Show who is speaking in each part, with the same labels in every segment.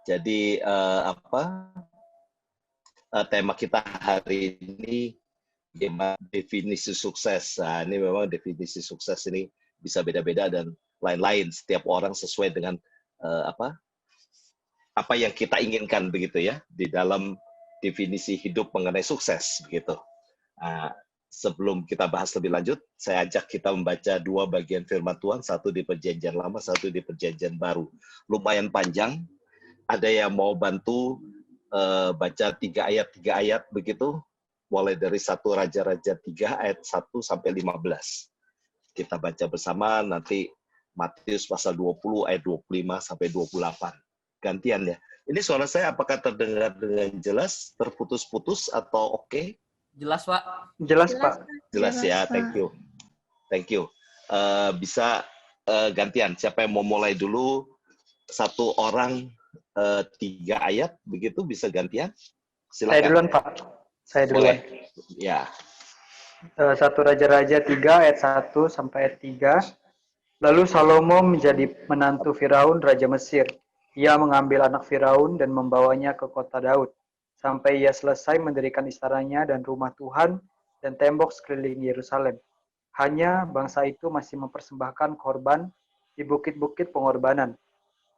Speaker 1: Jadi tema kita hari ini gimana definisi sukses. Nah, ini memang definisi sukses ini bisa beda-beda dan lain-lain. Setiap orang sesuai dengan apa yang kita inginkan begitu ya di dalam definisi hidup mengenai sukses begitu. Nah, sebelum kita bahas lebih lanjut, saya ajak kita membaca dua bagian firman Tuhan, satu di Perjanjian Lama, satu di Perjanjian Baru. Lumayan panjang. Ada yang mau bantu baca tiga ayat begitu, mulai dari 1 Raja-Raja 3 ayat 1 sampai 15. Kita baca bersama nanti Matius pasal 20 ayat 25 sampai 28. Gantian ya. Ini suara saya apakah terdengar dengan jelas, terputus-putus atau oke?
Speaker 2: Jelas, Pak.
Speaker 3: Jelas, Pak.
Speaker 1: Jelas ya, thank you. Thank you. Bisa gantian, siapa yang mau mulai dulu? Satu orang 3 ayat, begitu bisa gantian? Silakan.
Speaker 3: Saya duluan, Pak. Saya duluan.
Speaker 1: Boleh. Ya.
Speaker 3: 1 Raja-Raja 3 ayat 1 sampai ayat 3. Lalu Salomo menjadi menantu Firaun, Raja Mesir. Ia mengambil anak Firaun dan membawanya ke kota Daud, sampai ia selesai mendirikan istananya dan rumah Tuhan dan tembok sekeliling Yerusalem. Hanya bangsa itu masih mempersembahkan korban di bukit-bukit pengorbanan,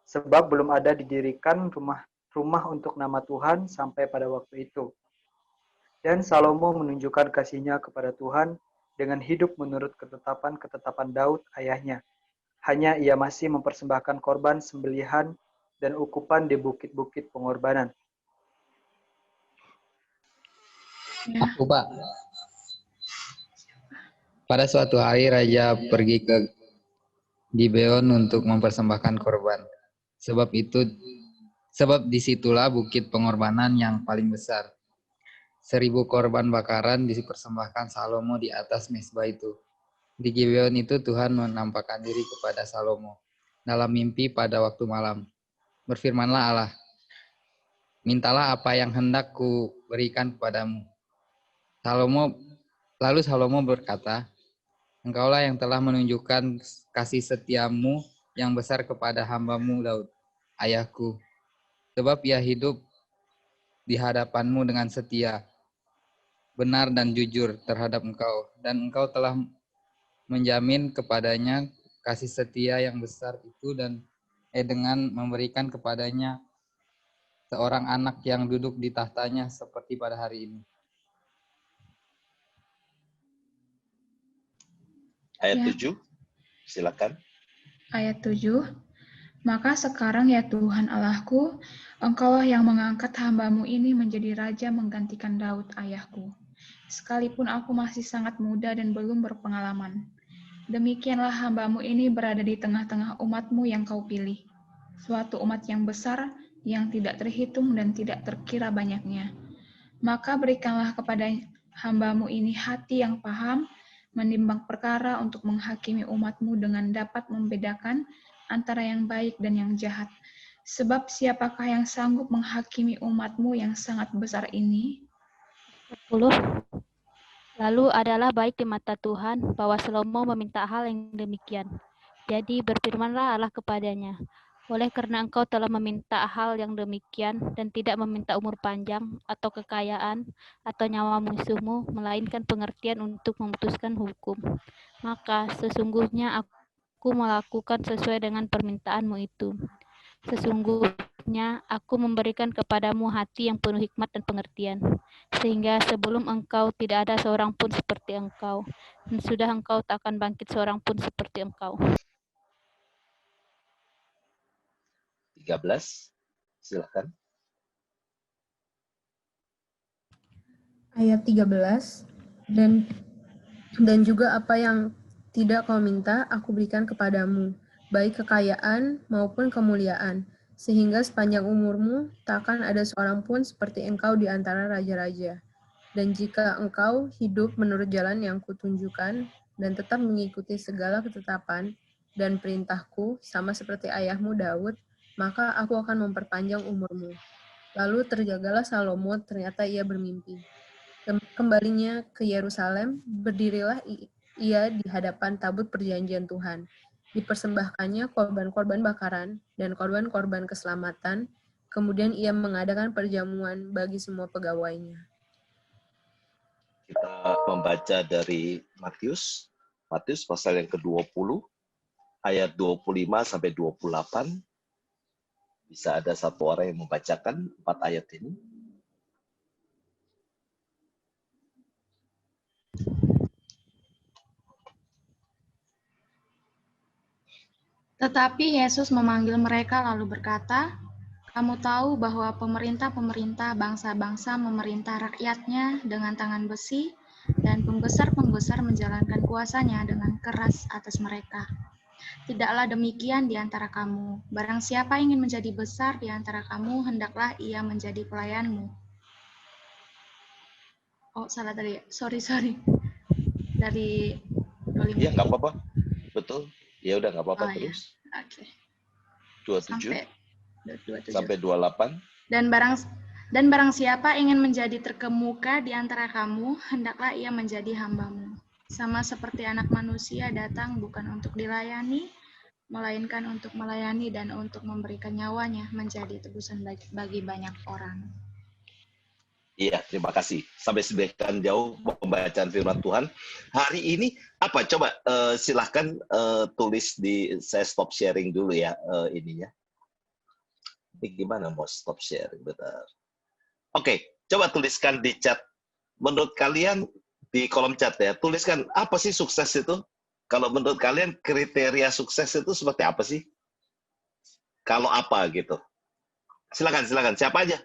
Speaker 3: sebab belum ada didirikan rumah untuk nama Tuhan sampai pada waktu itu. Dan Salomo menunjukkan kasihnya kepada Tuhan dengan hidup menurut ketetapan Daud ayahnya. Hanya ia masih mempersembahkan korban sembelihan dan ukupan di bukit-bukit pengorbanan.
Speaker 4: Aku, Pak. Pada suatu hari Raja pergi ke Gibeon untuk mempersembahkan korban. Sebab disitulah bukit pengorbanan yang paling besar. 1000 korban bakaran dipersembahkan Salomo di atas mezbah itu. Di Gibeon itu Tuhan menampakkan diri kepada Salomo dalam mimpi pada waktu malam. Berfirmanlah Allah, mintalah apa yang hendak ku berikan kepadamu. Lalu Salomo berkata, Engkaulah yang telah menunjukkan kasih setiamu yang besar kepada hambamu Daud, ayahku. Sebab ia hidup di hadapanmu dengan setia, benar dan jujur terhadap engkau. Dan engkau telah menjamin kepadanya kasih setia yang besar itu dan dengan memberikan kepadanya seorang anak yang duduk di tahtanya seperti pada hari ini.
Speaker 1: Ayat 7, silakan.
Speaker 5: Ayat 7, maka sekarang ya Tuhan Allahku, Engkaulah yang mengangkat hamba-Mu ini menjadi raja menggantikan Daud ayahku. Sekalipun aku masih sangat muda dan belum berpengalaman. Demikianlah hamba-Mu ini berada di tengah-tengah umat-Mu yang Kau pilih. Suatu umat yang besar, yang tidak terhitung dan tidak terkira banyaknya. Maka berikanlah kepada hamba-Mu ini hati yang paham, menimbang perkara untuk menghakimi umat-Mu dengan dapat membedakan antara yang baik dan yang jahat. Sebab siapakah yang sanggup menghakimi umat-Mu yang sangat besar ini?
Speaker 6: 10. Lalu adalah baik di mata Tuhan bahwa Salomo meminta hal yang demikian. Jadi berfirmanlah Allah kepadanya, oleh karena engkau telah meminta hal yang demikian dan tidak meminta umur panjang atau kekayaan atau nyawa musuhmu, melainkan pengertian untuk memutuskan hukum, maka sesungguhnya aku melakukan sesuai dengan permintaanmu itu. Sesungguhnya aku memberikan kepadamu hati yang penuh hikmat dan pengertian, sehingga sebelum engkau tidak ada seorang pun seperti engkau, dan sudah engkau tak akan bangkit seorang pun seperti engkau.
Speaker 1: 13, silakan.
Speaker 7: Ayat 13, dan juga apa yang tidak kau minta, aku berikan kepadamu, baik kekayaan maupun kemuliaan, sehingga sepanjang umurmu tak akan ada seorang pun seperti engkau di antara raja-raja. Dan jika engkau hidup menurut jalan yang kutunjukkan, dan tetap mengikuti segala ketetapan dan perintahku, sama seperti ayahmu Daud, maka aku akan memperpanjang umurmu. Lalu terjagalah Salomo, ternyata ia bermimpi. Kembalinya ke Yerusalem, berdirilah ia di hadapan tabut perjanjian Tuhan. Dipersembahkannya korban-korban bakaran dan korban-korban keselamatan, Kemudian ia mengadakan perjamuan bagi semua pegawainya.
Speaker 1: Kita membaca dari Matius pasal yang ke-20, ayat 25 sampai 28. Bisa ada satu orang yang membacakan 4 ayat ini.
Speaker 5: Tetapi Yesus memanggil mereka lalu berkata, "Kamu tahu bahwa pemerintah-pemerintah bangsa-bangsa memerintah rakyatnya dengan tangan besi, dan pembesar-pembesar menjalankan kuasanya dengan keras atas mereka. Tidaklah demikian di antara kamu. Barang siapa ingin menjadi besar di antara kamu, hendaklah ia menjadi pelayanmu." Oh, salah tadi. Sorry. Dari
Speaker 1: Iya, nggak apa-apa. Betul. Ya udah nggak apa-apa,
Speaker 5: Oh ya,
Speaker 1: terus.
Speaker 5: oke.
Speaker 1: 27
Speaker 5: Sampai 27.
Speaker 1: sampai 28.
Speaker 5: Dan barang siapa ingin menjadi terkemuka di antara kamu, hendaklah ia menjadi hambamu. Sama seperti Anak Manusia datang bukan untuk dilayani, melainkan untuk melayani dan untuk memberikan nyawanya menjadi tebusan bagi banyak orang.
Speaker 1: Iya, terima kasih. Sampai sebegian jauh pembacaan firman Tuhan. Hari ini apa? Coba silahkan tulis di, saya stop sharing dulu ya ininya. Ini gimana mau stop sharing? Bentar. Oke, coba tuliskan di chat. Menurut kalian di kolom chat ya, tuliskan apa sih sukses itu? Kalau menurut kalian kriteria sukses itu seperti apa sih? Kalau apa gitu? Silakan. Siapa aja?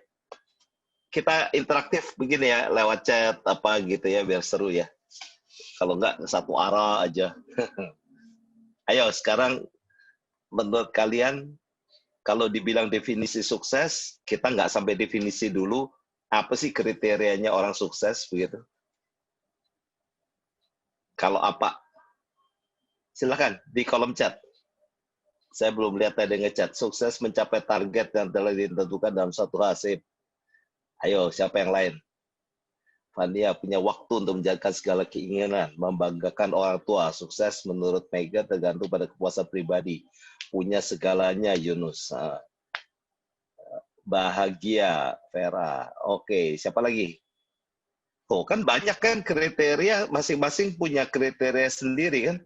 Speaker 1: Kita interaktif begini ya, lewat chat apa gitu ya, biar seru ya. Kalau enggak satu arah aja. Ayo sekarang menurut kalian, kalau dibilang definisi sukses, kita nggak sampai definisi dulu, apa sih kriterianya orang sukses begitu? Kalau apa? Silakan di kolom chat. Saya belum lihat ada yang ngechat. Sukses mencapai target yang telah ditentukan dalam suatu hasil. Ayo, siapa yang lain? Fania punya waktu untuk menjalankan segala keinginan, membanggakan orang tua. Sukses menurut Mega tergantung pada kepuasan pribadi. Punya segalanya, Yunus. Bahagia, Vera. Oke, siapa lagi? Oh, kan banyak kan kriteria, masing-masing punya kriteria sendiri kan.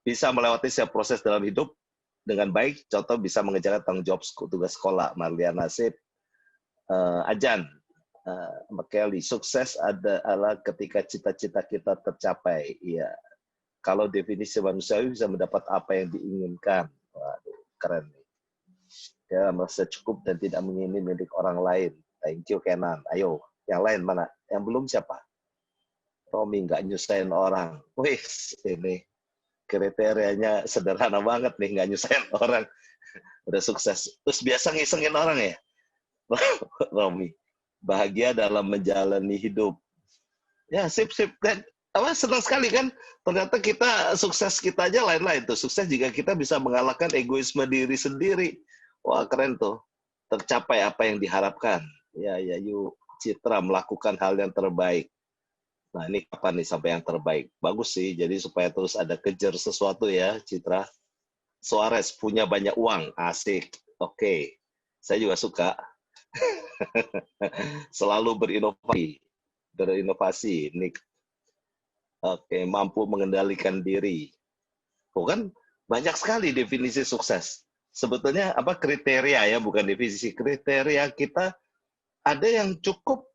Speaker 1: Bisa melewati setiap proses dalam hidup dengan baik. Contoh bisa mengerjakan tanggung jawab tugas sekolah. Marliana Nasib. Ajan. Kelly, sukses adalah ketika cita-cita kita tercapai. Iya. Kalau definisi manusiawi bisa mendapat apa yang diinginkan. Waduh, keren nih. Ya, merasa cukup dan tidak menginginkan milik orang lain. Thank you, Kenan. Ayo, yang lain mana? Yang belum siapa? Romi, nggak nyusahin orang. Wih, ini kriterianya sederhana banget nih, nggak nyusahin orang. Udah sukses. Terus biasa ngisengin orang ya? Romi. Bahagia dalam menjalani hidup. Ya, sip. Dan senang sekali kan? Ternyata kita, sukses kita aja lain-lain tuh. Sukses jika kita bisa mengalahkan egoisme diri sendiri. Wah, keren tuh. Tercapai apa yang diharapkan. Ya, yuk. Citra melakukan hal yang terbaik. Nah, ini kapan nih sampai yang terbaik? Bagus sih, jadi supaya terus ada kejar sesuatu ya, Citra. Suarez punya banyak uang. Asik. Oke. Saya juga suka. Selalu berinovasi, Nick. Oke, mampu mengendalikan diri. Bukan banyak sekali definisi sukses. Sebetulnya apa kriteria ya, bukan definisi. Kriteria kita ada yang cukup,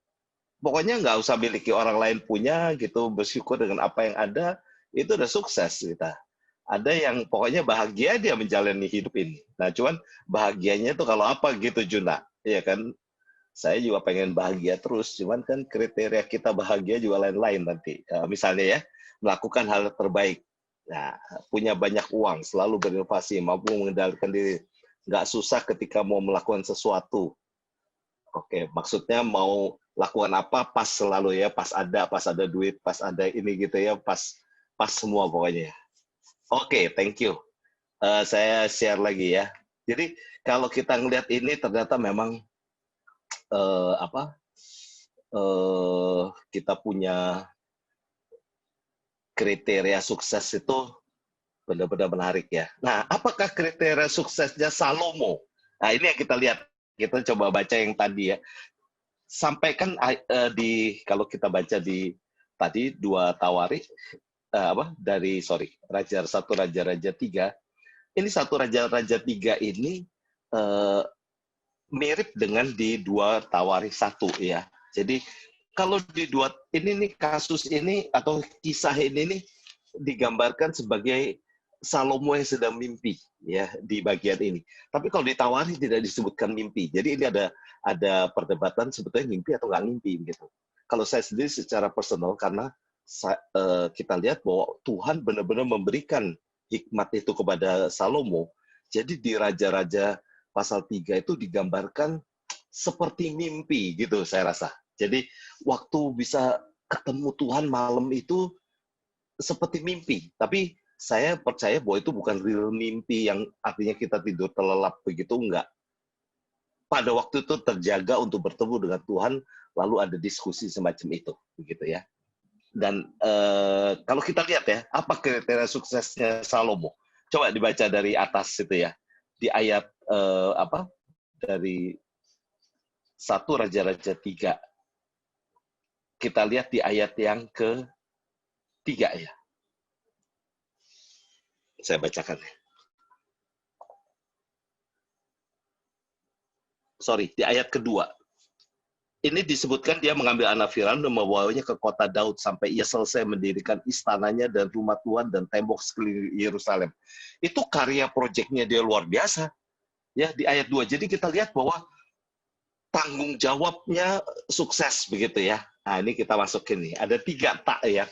Speaker 1: pokoknya nggak usah miliki orang lain punya gitu, bersyukur dengan apa yang ada, itu udah sukses kita. Ada yang pokoknya bahagia dia menjalani hidup ini. Nah, cuman bahagianya itu kalau apa gitu, Juna? Iya kan? Saya juga pengen bahagia terus, cuman kan kriteria kita bahagia juga lain-lain nanti. Misalnya ya, melakukan hal terbaik. Nah, punya banyak uang, selalu berinovasi, mampu mengendalikan diri. Nggak susah ketika mau melakukan sesuatu. Oke, maksudnya mau lakukan apa pas selalu ya, pas ada duit, pas ada ini gitu ya, pas semua pokoknya. Oke, thank you. Saya share lagi ya. Jadi kalau kita ngelihat ini ternyata memang kita punya kriteria sukses itu benar-benar menarik ya. Nah, apakah kriteria suksesnya Salomo? Nah, ini yang kita lihat Kita coba baca yang tadi ya. Sampaikan kalau kita baca di tadi dua Tawarikh Raja 1 Raja-Raja 3. Ini 1 Raja-Raja 3 ini mirip dengan di 2 Tawarikh 1 ya. Jadi kalau di ini nih kasus ini atau kisah ini nih digambarkan sebagai Salomo yang sedang mimpi ya di bagian ini. Tapi kalau di Tawarikh tidak disebutkan mimpi. Jadi ini ada perdebatan sebetulnya mimpi atau nggak mimpi gitu. Kalau saya sendiri secara personal karena kita lihat bahwa Tuhan benar-benar memberikan hikmat itu kepada Salomo. Jadi di Raja-Raja pasal 3 itu digambarkan seperti mimpi gitu saya rasa. Jadi waktu bisa ketemu Tuhan malam itu seperti mimpi. Tapi saya percaya bahwa itu bukan real mimpi yang artinya kita tidur terlelap begitu, enggak. Pada waktu itu terjaga untuk bertemu dengan Tuhan, lalu ada diskusi semacam itu, begitu ya. Dan kalau kita lihat ya, apa kriteria suksesnya Salomo? Coba dibaca dari atas itu ya, di ayat dari 1 Raja-Raja 3. Kita lihat di ayat yang ke-3 ya. Saya bacakan. Di ayat kedua. Ini disebutkan dia mengambil anak Firaun dan membawanya ke kota Daud sampai ia selesai mendirikan istananya dan rumah Tuhan dan tembok sekeliling Yerusalem. Itu karya proyeknya dia luar biasa. Ya, di ayat 2. Jadi kita lihat bahwa tanggung jawabnya sukses begitu ya. Nah, ini kita masukin nih. Ada 3 tak ya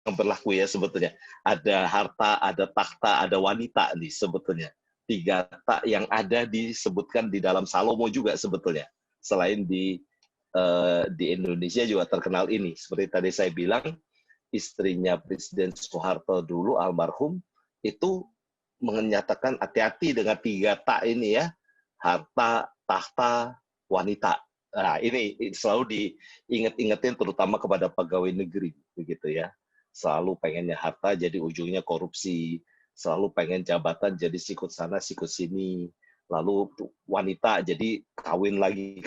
Speaker 1: yang berlaku ya sebetulnya. Ada harta, ada takhta, ada wanita nih sebetulnya. 3 tak yang ada disebutkan di dalam Salomo juga sebetulnya. Selain di Indonesia juga terkenal ini. Seperti tadi saya bilang, istrinya Presiden Soeharto dulu almarhum itu menyatakan hati-hati dengan 3 tak ini ya. Harta, takhta, wanita. Nah, ini selalu diingat-ingatin terutama kepada pegawai negeri begitu ya. Selalu pengennya harta jadi ujungnya korupsi, selalu pengen jabatan jadi sikut sana sikut sini, lalu wanita jadi kawin lagi,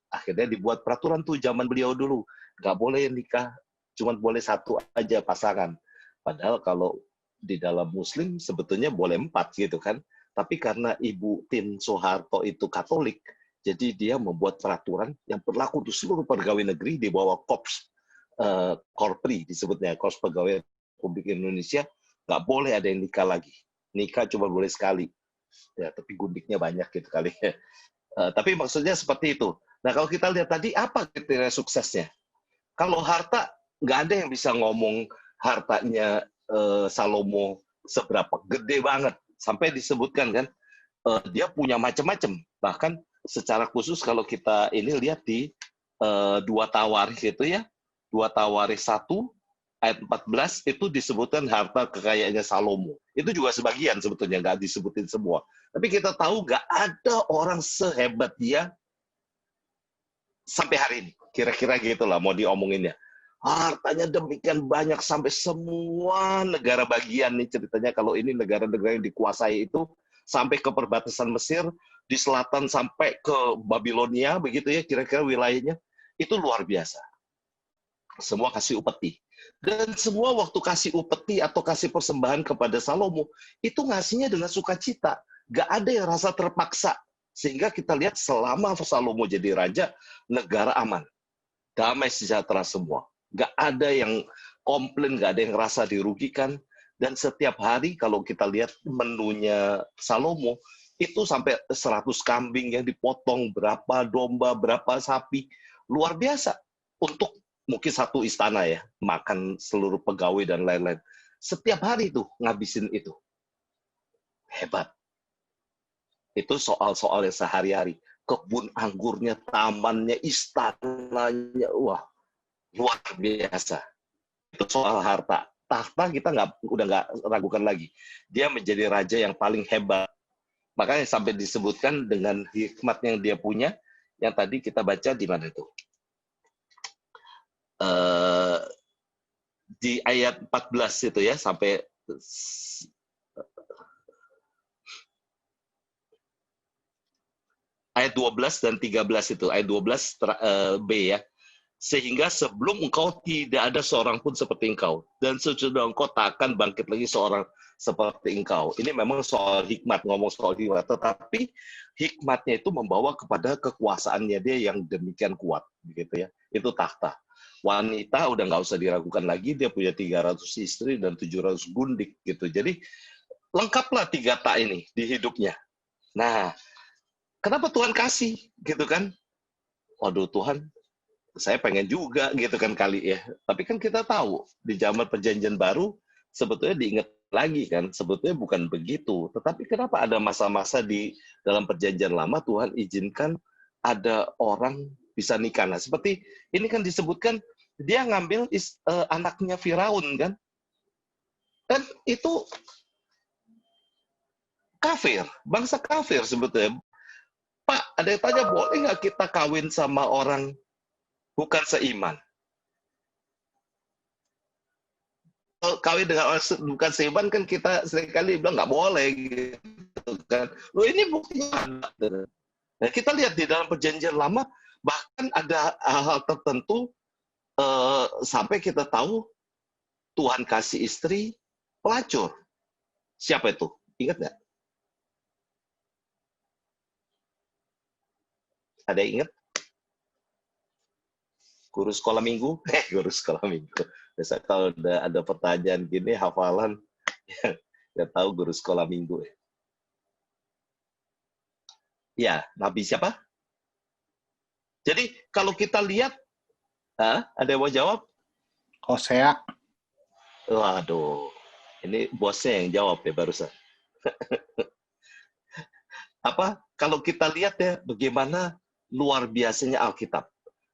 Speaker 1: akhirnya dibuat peraturan tuh zaman beliau dulu, nggak boleh nikah, cuma boleh 1 aja pasangan. Padahal kalau di dalam Muslim sebetulnya boleh 4 gitu kan, tapi karena Ibu Tin Soeharto itu Katolik, jadi dia membuat peraturan yang berlaku untuk seluruh pegawai negeri di bawah Korpri disebutnya, Korps Pegawai Republik Indonesia, nggak boleh ada yang nikah lagi. Nikah cuma boleh sekali. Ya, tapi gundiknya banyak gitu kali. Tapi maksudnya seperti itu. Nah, kalau kita lihat tadi, apa kriteria suksesnya? Kalau harta, nggak ada yang bisa ngomong hartanya Salomo seberapa. Gede banget. Sampai disebutkan kan, dia punya macam-macam. Bahkan secara khusus kalau kita ini lihat di 2 Tawarikh itu ya, 2 Tawarikh 1 ayat 14 itu disebutkan harta kekayaannya Salomo. Itu juga sebagian sebetulnya, nggak disebutin semua. Tapi kita tahu nggak ada orang sehebat dia sampai hari ini. Kira-kira gitulah mau diomonginnya. Hartanya demikian banyak sampai semua negara bagian nih ceritanya. Kalau ini negara-negara yang dikuasai itu sampai ke perbatasan Mesir, di selatan sampai ke Babilonia, begitu ya kira-kira wilayahnya. Itu luar biasa. Semua kasih upeti. Dan semua waktu kasih upeti atau kasih persembahan kepada Salomo, itu ngasihnya dengan sukacita. Gak ada yang rasa terpaksa. Sehingga kita lihat selama Salomo jadi raja, negara aman. Damai sejahtera semua. Gak ada yang komplain, gak ada yang rasa dirugikan. Dan setiap hari kalau kita lihat menunya Salomo, itu sampai 100 kambing yang dipotong, berapa domba, berapa sapi. Luar biasa. Untuk mungkin 1 istana ya, makan seluruh pegawai dan lain-lain. Setiap hari itu ngabisin itu. Hebat. Itu soal-soal yang sehari-hari. Kebun anggurnya, tamannya, istananya, wah, luar biasa. Itu soal harta. Tahta kita udah nggak ragukan lagi. Dia menjadi raja yang paling hebat. Makanya sampai disebutkan dengan hikmat yang dia punya, yang tadi kita baca di mana itu? Di ayat 14 itu ya, sampai ayat 12 dan 13 itu, ayat 12 B ya. Sehingga sebelum engkau tidak ada seorang pun seperti engkau, dan sesudah engkau tak akan bangkit lagi seorang seperti engkau. Ini memang soal hikmat, ngomong soal hikmat, tetapi hikmatnya itu membawa kepada kekuasaannya dia yang demikian kuat, begitu ya. Itu tahta. Wanita udah nggak usah diragukan lagi, dia punya 300 istri dan 700 gundik gitu. Jadi lengkaplah 3 tak ini di hidupnya. Nah, kenapa Tuhan kasih gitu kan? Waduh Tuhan, saya pengen juga gitu kan kali ya. Tapi kan kita tahu di zaman perjanjian baru sebetulnya diingat lagi kan, sebetulnya bukan begitu. Tetapi kenapa ada masa-masa di dalam perjanjian lama Tuhan izinkan ada orang bisa nikah. Nah, seperti ini kan disebutkan dia ngambil anaknya Firaun kan. Dan itu kafir, bangsa kafir sebetulnya. Pak, ada yang tanya boleh nggak kita kawin sama orang bukan seiman? Kalau kawin dengan orang bukan seiman kan kita seringkali bilang nggak boleh gitu kan. Loh ini buktinya. Nah, kita lihat di dalam perjanjian lama bahkan ada hal-hal tertentu sampai kita tahu Tuhan kasih istri pelacur. Siapa itu? Ingat nggak? Ada yang ingat? Guru sekolah minggu? Guru sekolah minggu. Biasa kalau ada pertanyaan gini, hafalan, ya tahu guru sekolah minggu. Ya, Nabi siapa? Jadi kalau kita lihat, ada yang mau jawab?
Speaker 2: Hosea.
Speaker 1: Waduh, ini bosnya yang jawab ya barusan. Kalau kita lihat ya, bagaimana luar biasanya Alkitab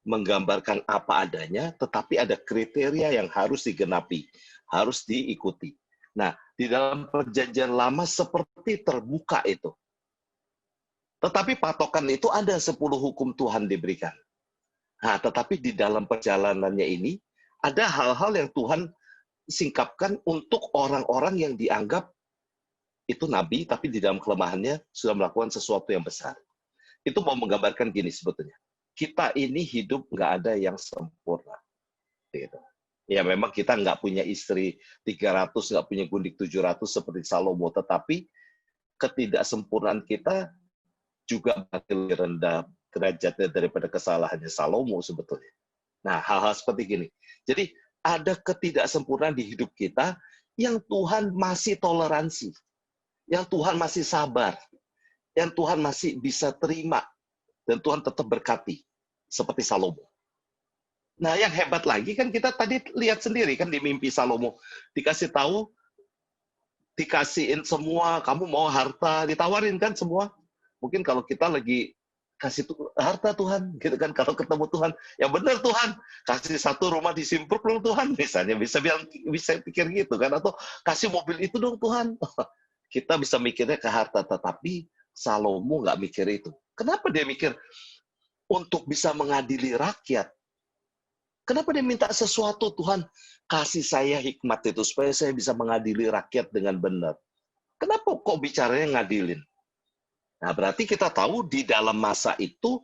Speaker 1: menggambarkan apa adanya, tetapi ada kriteria yang harus digenapi, harus diikuti. Nah, di dalam perjanjian lama seperti terbuka itu. Tetapi patokan itu ada 10 hukum Tuhan diberikan. Nah, tetapi di dalam perjalanannya ini, ada hal-hal yang Tuhan singkapkan untuk orang-orang yang dianggap itu nabi, tapi di dalam kelemahannya sudah melakukan sesuatu yang besar. Itu mau menggambarkan gini sebetulnya. Kita ini hidup nggak ada yang sempurna. Gitu. Ya memang kita nggak punya istri 300, nggak punya gundik 700 seperti Salomo, tetapi ketidaksempurnaan kita juga lebih rendah derajatnya daripada kesalahannya Salomo sebetulnya. Nah, hal-hal seperti gini. Jadi ada ketidaksempurnaan di hidup kita yang Tuhan masih toleransi, yang Tuhan masih sabar, yang Tuhan masih bisa terima, dan Tuhan tetap berkati, seperti Salomo. Nah, yang hebat lagi kan kita tadi lihat sendiri kan di mimpi Salomo, dikasih tahu, dikasihin semua, kamu mau harta, ditawarin kan semua. Mungkin kalau kita lagi kasih harta Tuhan, gitu kan, kalau ketemu Tuhan, yang benar Tuhan, kasih satu rumah di Simpruk dong Tuhan, misalnya, bisa pikir gitu kan, atau kasih mobil itu dong Tuhan. Kita bisa mikirnya ke harta, tetapi Salomo nggak mikir itu. Kenapa dia mikir? Untuk bisa mengadili rakyat. Kenapa dia minta sesuatu? Tuhan, kasih saya hikmat itu, supaya saya bisa mengadili rakyat dengan benar. Kenapa kok bicaranya ngadilin? Nah, berarti kita tahu di dalam masa itu,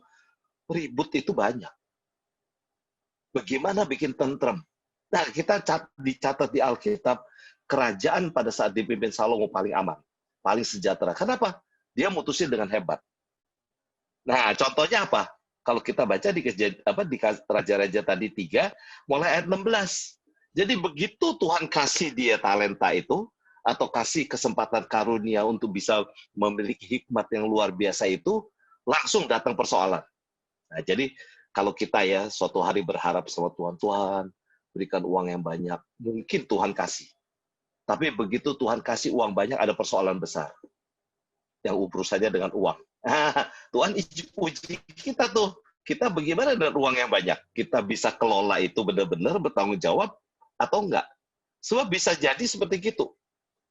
Speaker 1: ribut itu banyak. Bagaimana bikin tentrem? Nah, kita dicatat di Alkitab, kerajaan pada saat dipimpin Salomo paling aman, paling sejahtera. Kenapa? Dia mutusin dengan hebat. Nah, contohnya apa? Kalau kita baca di Raja-Raja tadi 3, mulai ayat 16. Jadi begitu Tuhan kasih dia talenta itu, atau kasih kesempatan karunia untuk bisa memiliki hikmat yang luar biasa itu, langsung datang persoalan. Nah, jadi kalau kita ya suatu hari berharap sama Tuhan, Tuhan berikan uang yang banyak, mungkin Tuhan kasih. Tapi begitu Tuhan kasih uang banyak, ada persoalan besar. Yang urusannya dengan uang. Tuhan uji kita tuh. Kita bagaimana dengan uang yang banyak? Kita bisa kelola itu benar-benar bertanggung jawab atau enggak? Sebab bisa jadi seperti itu.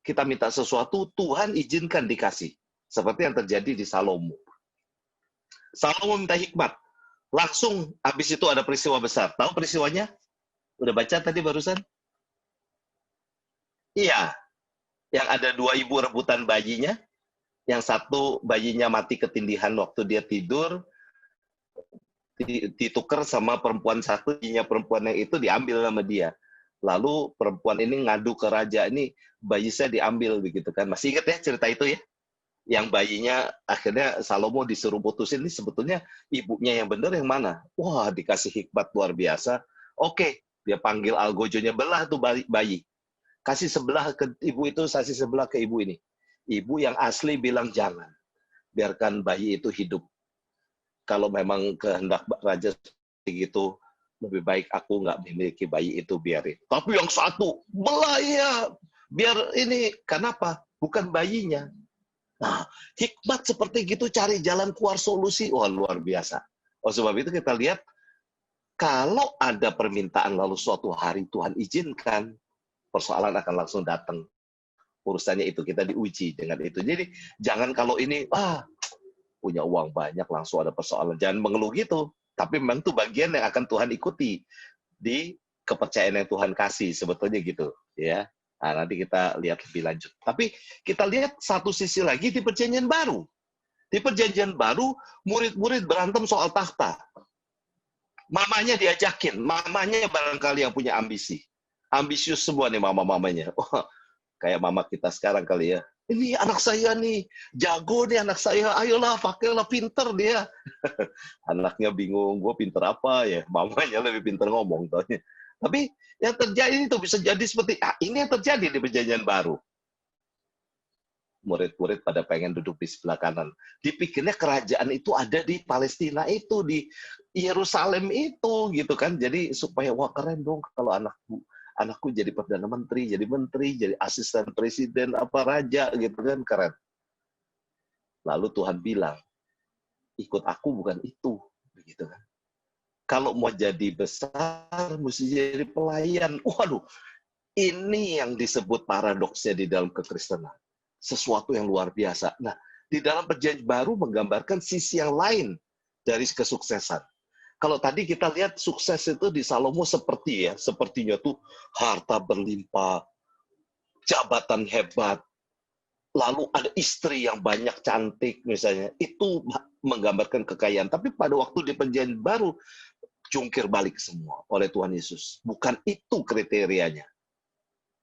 Speaker 1: Kita minta sesuatu, Tuhan izinkan dikasih. Seperti yang terjadi di Salomo. Salomo minta hikmat. Langsung habis itu ada peristiwa besar. Tahu peristiwanya? Udah baca tadi barusan? Iya. Yang ada 2 ibu rebutan bayinya. Yang satu bayinya mati ketindihan waktu dia tidur, ditukar sama perempuan satu, bayinya perempuan yang itu diambil sama dia. Lalu perempuan ini ngadu ke raja, ini bayi saya diambil begitu kan. Masih ingat ya cerita itu ya? Yang bayinya akhirnya Salomo disuruh putusin, ini sebetulnya ibunya yang benar yang mana? Wah, dikasih hikmat luar biasa. Oke, dia panggil algojonya, belah tuh bayi. Kasih sebelah ke ibu itu, kasih sebelah ke ibu ini. Ibu yang asli bilang jangan. Biarkan bayi itu hidup. Kalau memang kehendak raja seperti itu, lebih baik aku nggak memiliki bayi itu, biarin. Tapi yang satu, belah ya, biar ini. Kenapa? Bukan bayinya. Nah, hikmat seperti gitu, cari jalan keluar solusi. Wah, luar biasa. Oh, sebab itu kita lihat, kalau ada permintaan lalu suatu hari Tuhan izinkan, persoalan akan langsung datang. Urusannya itu, kita diuji dengan itu. Jadi, jangan kalau ini, punya uang banyak, langsung ada persoalan. Jangan mengeluh gitu. Tapi memang itu bagian yang akan Tuhan ikuti di kepercayaan yang Tuhan kasih, sebetulnya gitu. Ya. Nah, nanti kita lihat lebih lanjut. Tapi kita lihat satu sisi lagi di Perjanjian Baru. Di Perjanjian Baru, murid-murid berantem soal tahta. Mamanya diajakin, mamanya barangkali yang punya ambisi. Ambisius semua nih mama-mamanya. Oh, kayak mama kita sekarang kali ya. Ini anak saya nih, jago nih anak saya, ayolah pakailah, pinter dia. Anaknya bingung, gue pinter apa ya? Mamanya lebih pinter ngomong. Tapi yang terjadi itu bisa jadi seperti, ini yang terjadi di Perjanjian Baru. Murid-murid pada pengen duduk di sebelah kanan. Dipikirnya kerajaan itu ada di Palestina itu, di Yerusalem itu, gitu kan. Jadi supaya, wah keren dong kalau anakku jadi perdana menteri, jadi asisten presiden, apa raja, gitu kan, keren. Lalu Tuhan bilang, ikut aku bukan itu, begitu kan. Kalau mau jadi besar, mesti jadi pelayan. Waduh, ini yang disebut paradoksnya di dalam kekristenan. Sesuatu yang luar biasa. Nah, di dalam Perjanjian Baru menggambarkan sisi yang lain dari kesuksesan. Kalau tadi kita lihat sukses itu di Salomo sepertinya tuh harta berlimpah, jabatan hebat, lalu ada istri yang banyak cantik misalnya, itu menggambarkan kekayaan. Tapi pada waktu di Perjanjian Baru, jungkir balik semua oleh Tuhan Yesus. Bukan itu kriterianya.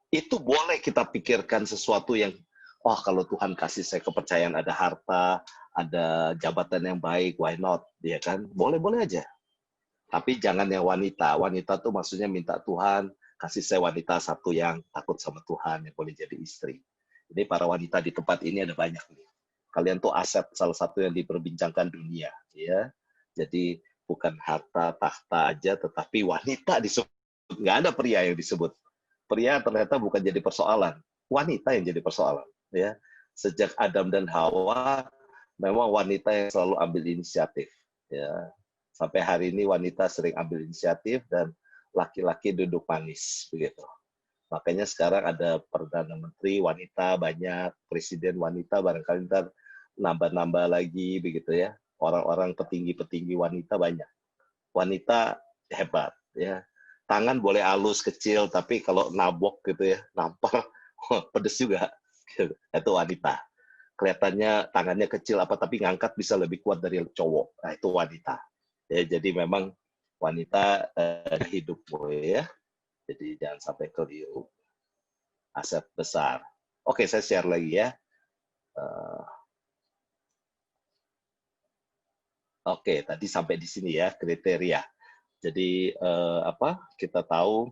Speaker 1: Itu boleh kita pikirkan sesuatu yang, kalau Tuhan kasih saya kepercayaan, ada harta, ada jabatan yang baik, why not? Ya kan? Boleh-boleh aja. Tapi jangan yang wanita. Wanita tuh maksudnya minta Tuhan, kasih saya wanita satu yang takut sama Tuhan, yang boleh jadi istri. Ini para wanita di tempat ini ada banyak nih. Kalian tuh aset salah satu yang diperbincangkan dunia. Ya. Jadi bukan harta, tahta aja, tetapi wanita disebut. Nggak ada pria yang disebut. Pria ternyata bukan jadi persoalan. Wanita yang jadi persoalan. Ya. Sejak Adam dan Hawa, memang wanita yang selalu ambil inisiatif. Ya. Sampai hari ini wanita sering ambil inisiatif dan laki-laki duduk manis, begitu. Makanya sekarang ada perdana menteri wanita banyak, presiden wanita barangkali ntar nambah-nambah lagi, begitu ya. Orang-orang petinggi-petinggi wanita banyak. Wanita hebat, ya. Tangan boleh halus kecil, tapi kalau nabok gitu ya, nampar, pedes juga. Itu wanita. Kelihatannya tangannya kecil tapi ngangkat bisa lebih kuat dari cowok. Nah, itu wanita. Ya, jadi memang wanita hidupmu ya. Jadi jangan sampai keliru. Aset besar. Oke, saya share lagi ya. Oke, tadi sampai di sini ya kriteria. Jadi kita tahu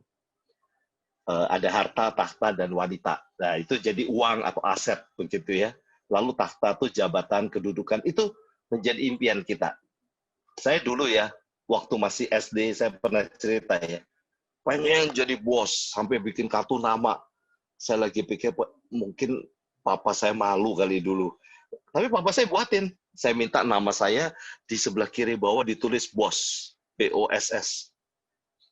Speaker 1: ada harta, tahta, dan wanita. Nah, itu jadi uang atau aset begitu ya. Lalu tahta itu jabatan, kedudukan, itu menjadi impian kita. Saya dulu ya, waktu masih SD, saya pernah cerita ya, pengen jadi bos, sampai bikin kartu nama. Saya lagi pikir, mungkin papa saya malu kali dulu. Tapi papa saya buatin. Saya minta nama saya di sebelah kiri bawah ditulis bos, BOSS.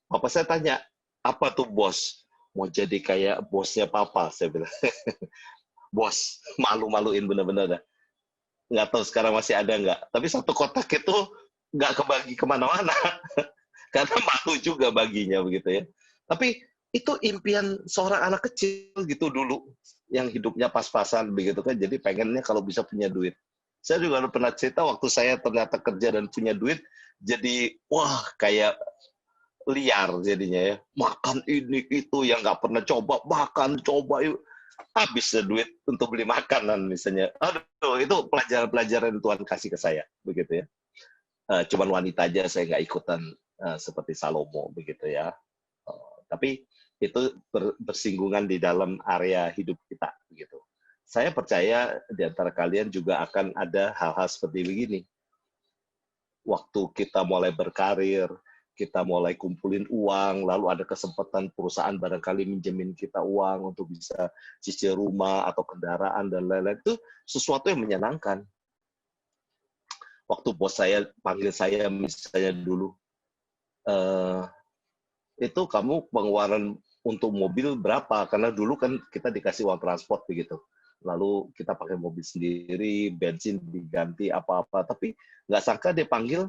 Speaker 1: Papa saya tanya, apa tuh bos? Mau jadi kayak bosnya papa, saya bilang. Bos, malu-maluin bener-bener dah. Nggak tahu sekarang masih ada nggak. Tapi satu kotak itu nggak kebagi kemana-mana. Karena malu juga baginya begitu ya. Tapi itu impian seorang anak kecil gitu dulu. yang hidupnya pas-pasan begitu kan, jadi pengennya kalau bisa punya duit. Saya juga pernah cerita waktu saya ternyata kerja dan punya duit, jadi wah kayak liar jadinya ya. Makan ini itu yang nggak pernah coba, makan coba yuk. Habis duit untuk beli makanan misalnya. Aduh, itu pelajaran-pelajaran Tuhan kasih ke saya begitu ya. Cuman wanita aja saya nggak ikutan seperti Salomo begitu ya. Tapi itu bersinggungan di dalam area hidup kita begitu. Saya percaya di antara kalian juga akan ada hal-hal seperti begini. Waktu kita mulai berkarir, kita mulai kumpulin uang, lalu ada kesempatan perusahaan barangkali minjemin kita uang untuk bisa cicil rumah atau kendaraan dan lain-lain, itu sesuatu yang menyenangkan. Waktu bos saya panggil saya misalnya dulu, itu kamu pengeluaran untuk mobil berapa? Karena dulu kan kita dikasih uang transport begitu. Lalu kita pakai mobil sendiri, bensin diganti apa-apa. Tapi nggak sangka dia panggil,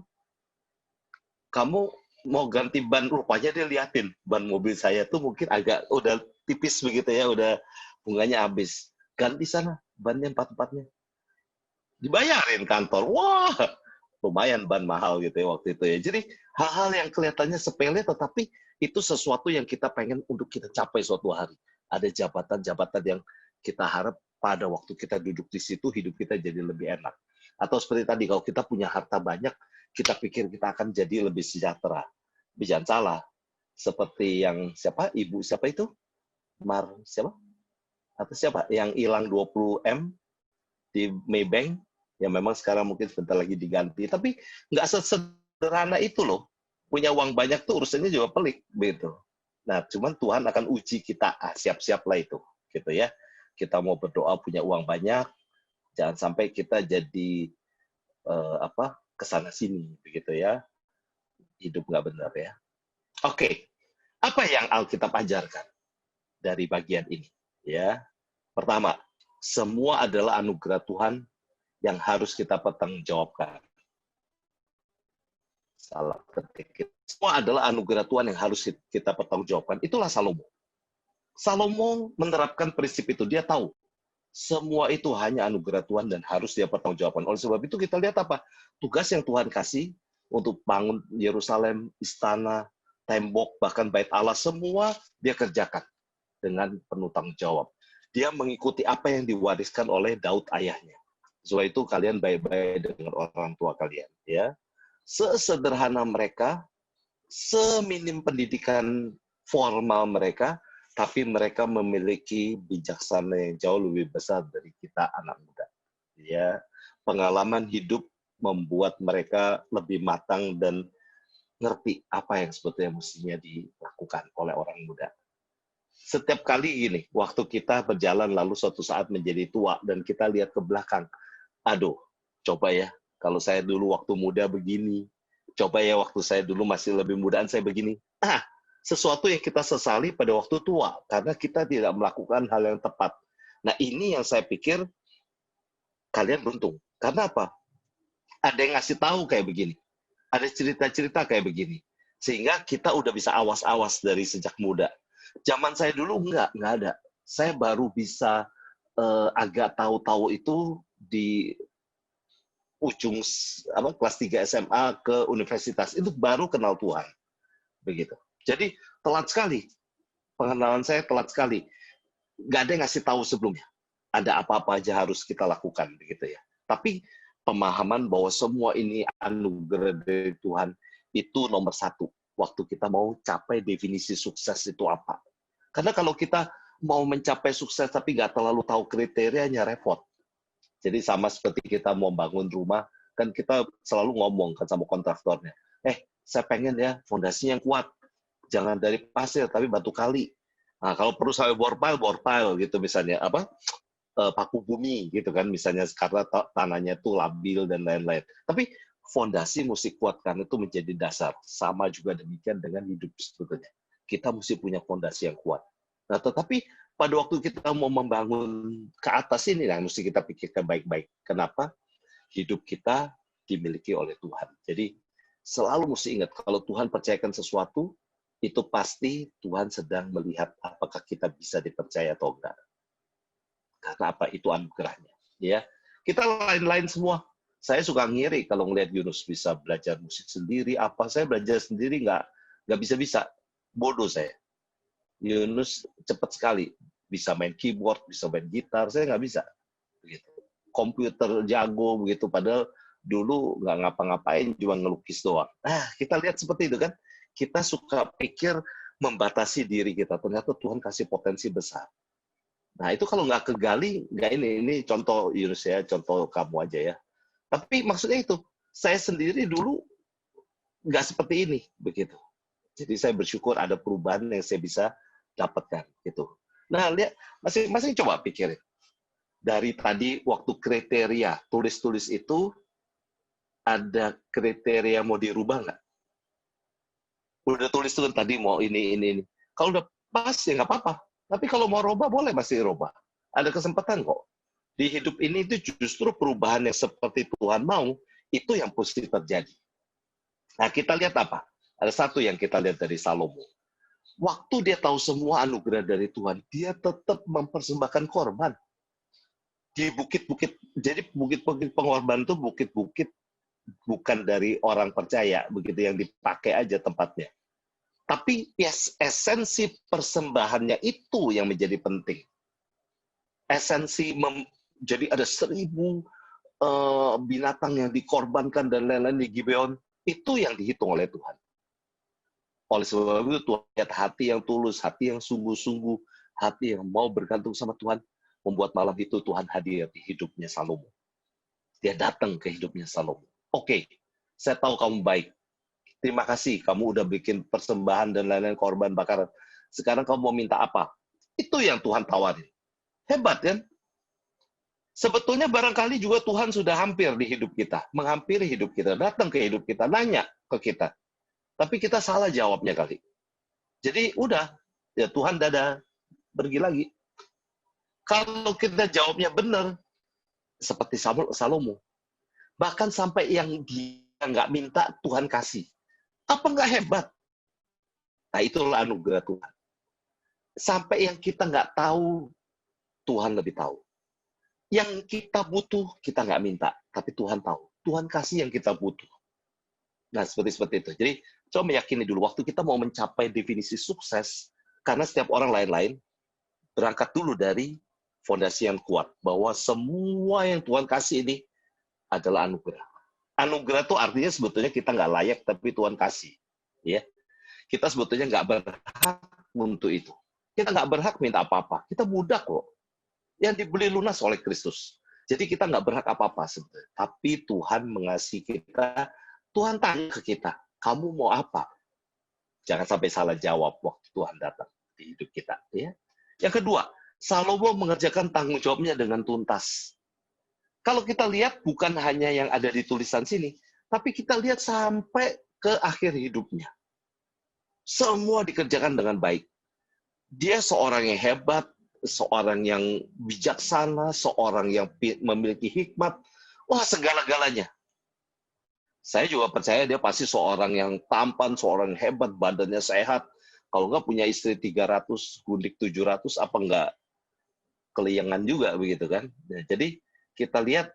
Speaker 1: kamu mau ganti ban, rupanya dia liatin. Ban mobil saya tuh mungkin agak udah tipis begitu ya, udah bunganya habis. Ganti sana, bannya 4-4-nya. Dibayarin kantor. Wah, lumayan ban mahal gitu ya waktu itu ya. Jadi hal-hal yang kelihatannya sepele tetapi itu sesuatu yang kita pengen untuk kita capai suatu hari. Ada jabatan-jabatan yang kita harap pada waktu kita duduk di situ hidup kita jadi lebih enak. Atau seperti tadi kalau kita punya harta banyak, kita pikir kita akan jadi lebih sejahtera. Tapi jangan salah. Seperti yang Ibu siapa itu? Siapa? Atau siapa? Yang hilang 20M di Maybank, yang memang sekarang mungkin sebentar lagi diganti. Tapi nggak sesederhana itu loh. Punya uang banyak tuh urusannya juga pelik. Begitu. Nah, cuman Tuhan akan uji kita. Siap-siaplah itu. Gitu ya. Kita mau berdoa punya uang banyak, jangan sampai kita jadi kesana sini begitu ya, hidup nggak benar ya. Oke, apa yang Alkitab ajarkan dari bagian ini? Ya, pertama, semua adalah anugerah Tuhan yang harus kita pertanggungjawabkan. Salah ketik. Semua adalah anugerah Tuhan yang harus kita pertanggungjawabkan. Itulah Salomo. Salomo menerapkan prinsip itu. Dia tahu semua itu hanya anugerah Tuhan dan harus dia pertanggungjawabkan. Oleh sebab itu kita lihat apa? Tugas yang Tuhan kasih untuk bangun Yerusalem, istana, tembok, bahkan bait Allah, semua dia kerjakan dengan penuh tanggung jawab. Dia mengikuti apa yang diwariskan oleh Daud ayahnya. Sebab itu kalian baik-baik dengan orang tua kalian. Ya, sesederhana mereka, seminim pendidikan formal mereka, tapi mereka memiliki bijaksana yang jauh lebih besar dari kita anak muda. Ya, pengalaman hidup membuat mereka lebih matang dan ngerti apa yang sebetulnya mestinya dilakukan oleh orang muda. Setiap kali ini, waktu kita berjalan lalu suatu saat menjadi tua dan kita lihat ke belakang, aduh, coba ya, kalau saya dulu waktu muda begini, coba ya waktu saya dulu masih lebih mudaan saya begini. Sesuatu yang kita sesali pada waktu tua, karena kita tidak melakukan hal yang tepat. Nah, ini yang saya pikir kalian beruntung. Karena apa? Ada yang ngasih tahu kayak begini. Ada cerita-cerita kayak begini. Sehingga kita udah bisa awas-awas dari sejak muda. Zaman saya dulu nggak ada. Saya baru bisa agak tahu-tahu itu di ujung kelas 3 SMA ke universitas. Itu baru kenal Tuhan. Begitu. Jadi telat sekali. Pengenalan saya telat sekali. Nggak ada yang ngasih tahu sebelumnya. Ada apa-apa aja harus kita lakukan. Begitu ya. Tapi pemahaman bahwa semua ini anugerah dari Tuhan itu nomor satu. Waktu kita mau capai definisi sukses itu apa. Karena kalau kita mau mencapai sukses tapi nggak terlalu tahu kriterianya, repot. Jadi sama seperti kita mau bangun rumah, kan kita selalu ngomong kan sama kontraktornya. Saya pengen ya fondasinya yang kuat. Jangan dari pasir, tapi batu kali. Nah, kalau perlu sampai bor pile gitu misalnya. Paku bumi gitu kan misalnya karena tanahnya itu labil dan lain-lain. Tapi fondasi mesti kuat karena itu menjadi dasar. Sama juga demikian dengan hidup sebetulnya. Kita mesti punya fondasi yang kuat. Nah, tetapi pada waktu kita mau membangun ke atas ini yang mesti kita pikirkan baik-baik. Kenapa? Hidup kita dimiliki oleh Tuhan. Jadi selalu mesti ingat kalau Tuhan percayakan sesuatu, itu pasti Tuhan sedang melihat apakah kita bisa dipercaya atau enggak. Karena apa? Itu anugerahnya. Ya, kita lain-lain semua. Saya suka ngiri kalau ngelihat Yunus bisa belajar musik sendiri. Apa saya belajar sendiri nggak bisa-bisa. Bodoh saya. Yunus cepat sekali. Bisa main keyboard, bisa main gitar. Saya nggak bisa. Begitu. Komputer jago begitu. Padahal dulu nggak ngapa-ngapain, cuma ngelukis doang. Nah, kita lihat seperti itu kan. Kita suka pikir membatasi diri kita. Ternyata Tuhan kasih potensi besar. Nah, itu kalau nggak kegali, nggak ini contoh Yunus ya, contoh kamu aja ya. Tapi maksudnya itu, saya sendiri dulu nggak seperti ini, begitu. Jadi saya bersyukur ada perubahan yang saya bisa dapatkan, gitu. Nah, lihat, masing-masing coba pikirin. Dari tadi waktu kriteria, tulis-tulis itu, ada kriteria mau dirubah nggak? Udah tulis tuh tadi mau ini. Kalau udah pas, ya nggak apa-apa. Tapi kalau mau robah, boleh masih robah. Ada kesempatan kok. Di hidup ini itu justru perubahan yang seperti Tuhan mau, itu yang pasti terjadi. Nah, kita lihat apa? Ada satu yang kita lihat dari Salomo. Waktu dia tahu semua anugerah dari Tuhan, dia tetap mempersembahkan korban. Di bukit-bukit, jadi bukit-bukit pengorban itu bukit-bukit bukan dari orang percaya, begitu yang dipakai aja tempatnya. Tapi esensi persembahannya itu yang menjadi penting. Esensi jadi ada 1.000 binatang yang dikorbankan dan lain-lain di Gibeon, itu yang dihitung oleh Tuhan. Oleh sebab itu Tuhan lihat hati yang tulus, hati yang sungguh-sungguh, hati yang mau bergantung sama Tuhan, membuat malam itu Tuhan hadir di hidupnya Salomo. Dia datang ke hidupnya Salomo. Oke, saya tahu kamu baik. Terima kasih, kamu udah bikin persembahan dan lain-lain korban bakaran. Sekarang kamu mau minta apa? Itu yang Tuhan tawarin. Hebat kan? Sebetulnya barangkali juga Tuhan sudah hampir di hidup kita, menghampiri hidup kita, datang ke hidup kita, nanya ke kita. Tapi kita salah jawabnya kali. Jadi udah, ya Tuhan dadah, pergi lagi. Kalau kita jawabnya benar, seperti Salomo, bahkan sampai yang dia nggak minta, Tuhan kasih. Apa nggak hebat? Nah, itulah anugerah Tuhan. Sampai yang kita nggak tahu, Tuhan lebih tahu. Yang kita butuh, kita nggak minta. Tapi Tuhan tahu. Tuhan kasih yang kita butuh. Nah, seperti itu. Jadi, coba meyakini dulu. Waktu kita mau mencapai definisi sukses, karena setiap orang lain-lain, berangkat dulu dari fondasi yang kuat. Bahwa semua yang Tuhan kasih ini adalah anugerah. Anugerah itu artinya sebetulnya kita nggak layak, tapi Tuhan kasih. Ya, kita sebetulnya nggak berhak untuk itu. Kita nggak berhak minta apa-apa. Kita budak kok. Yang dibeli lunas oleh Kristus. Jadi kita nggak berhak apa-apa sebenarnya. Tapi Tuhan mengasihi kita. Tuhan tanya ke kita, kamu mau apa? Jangan sampai salah jawab waktu Tuhan datang di hidup kita. Ya. Yang kedua, Salomo mengerjakan tanggung jawabnya dengan tuntas. Kalau kita lihat bukan hanya yang ada di tulisan sini, tapi kita lihat sampai ke akhir hidupnya. Semua dikerjakan dengan baik. Dia seorang yang hebat, seorang yang bijaksana, seorang yang memiliki hikmat. Wah, segala-galanya. Saya juga percaya dia pasti seorang yang tampan, seorang yang hebat, badannya sehat. Kalau nggak punya istri 300, gundik 700, apa nggak keliangan juga begitu kan. Nah, jadi kita lihat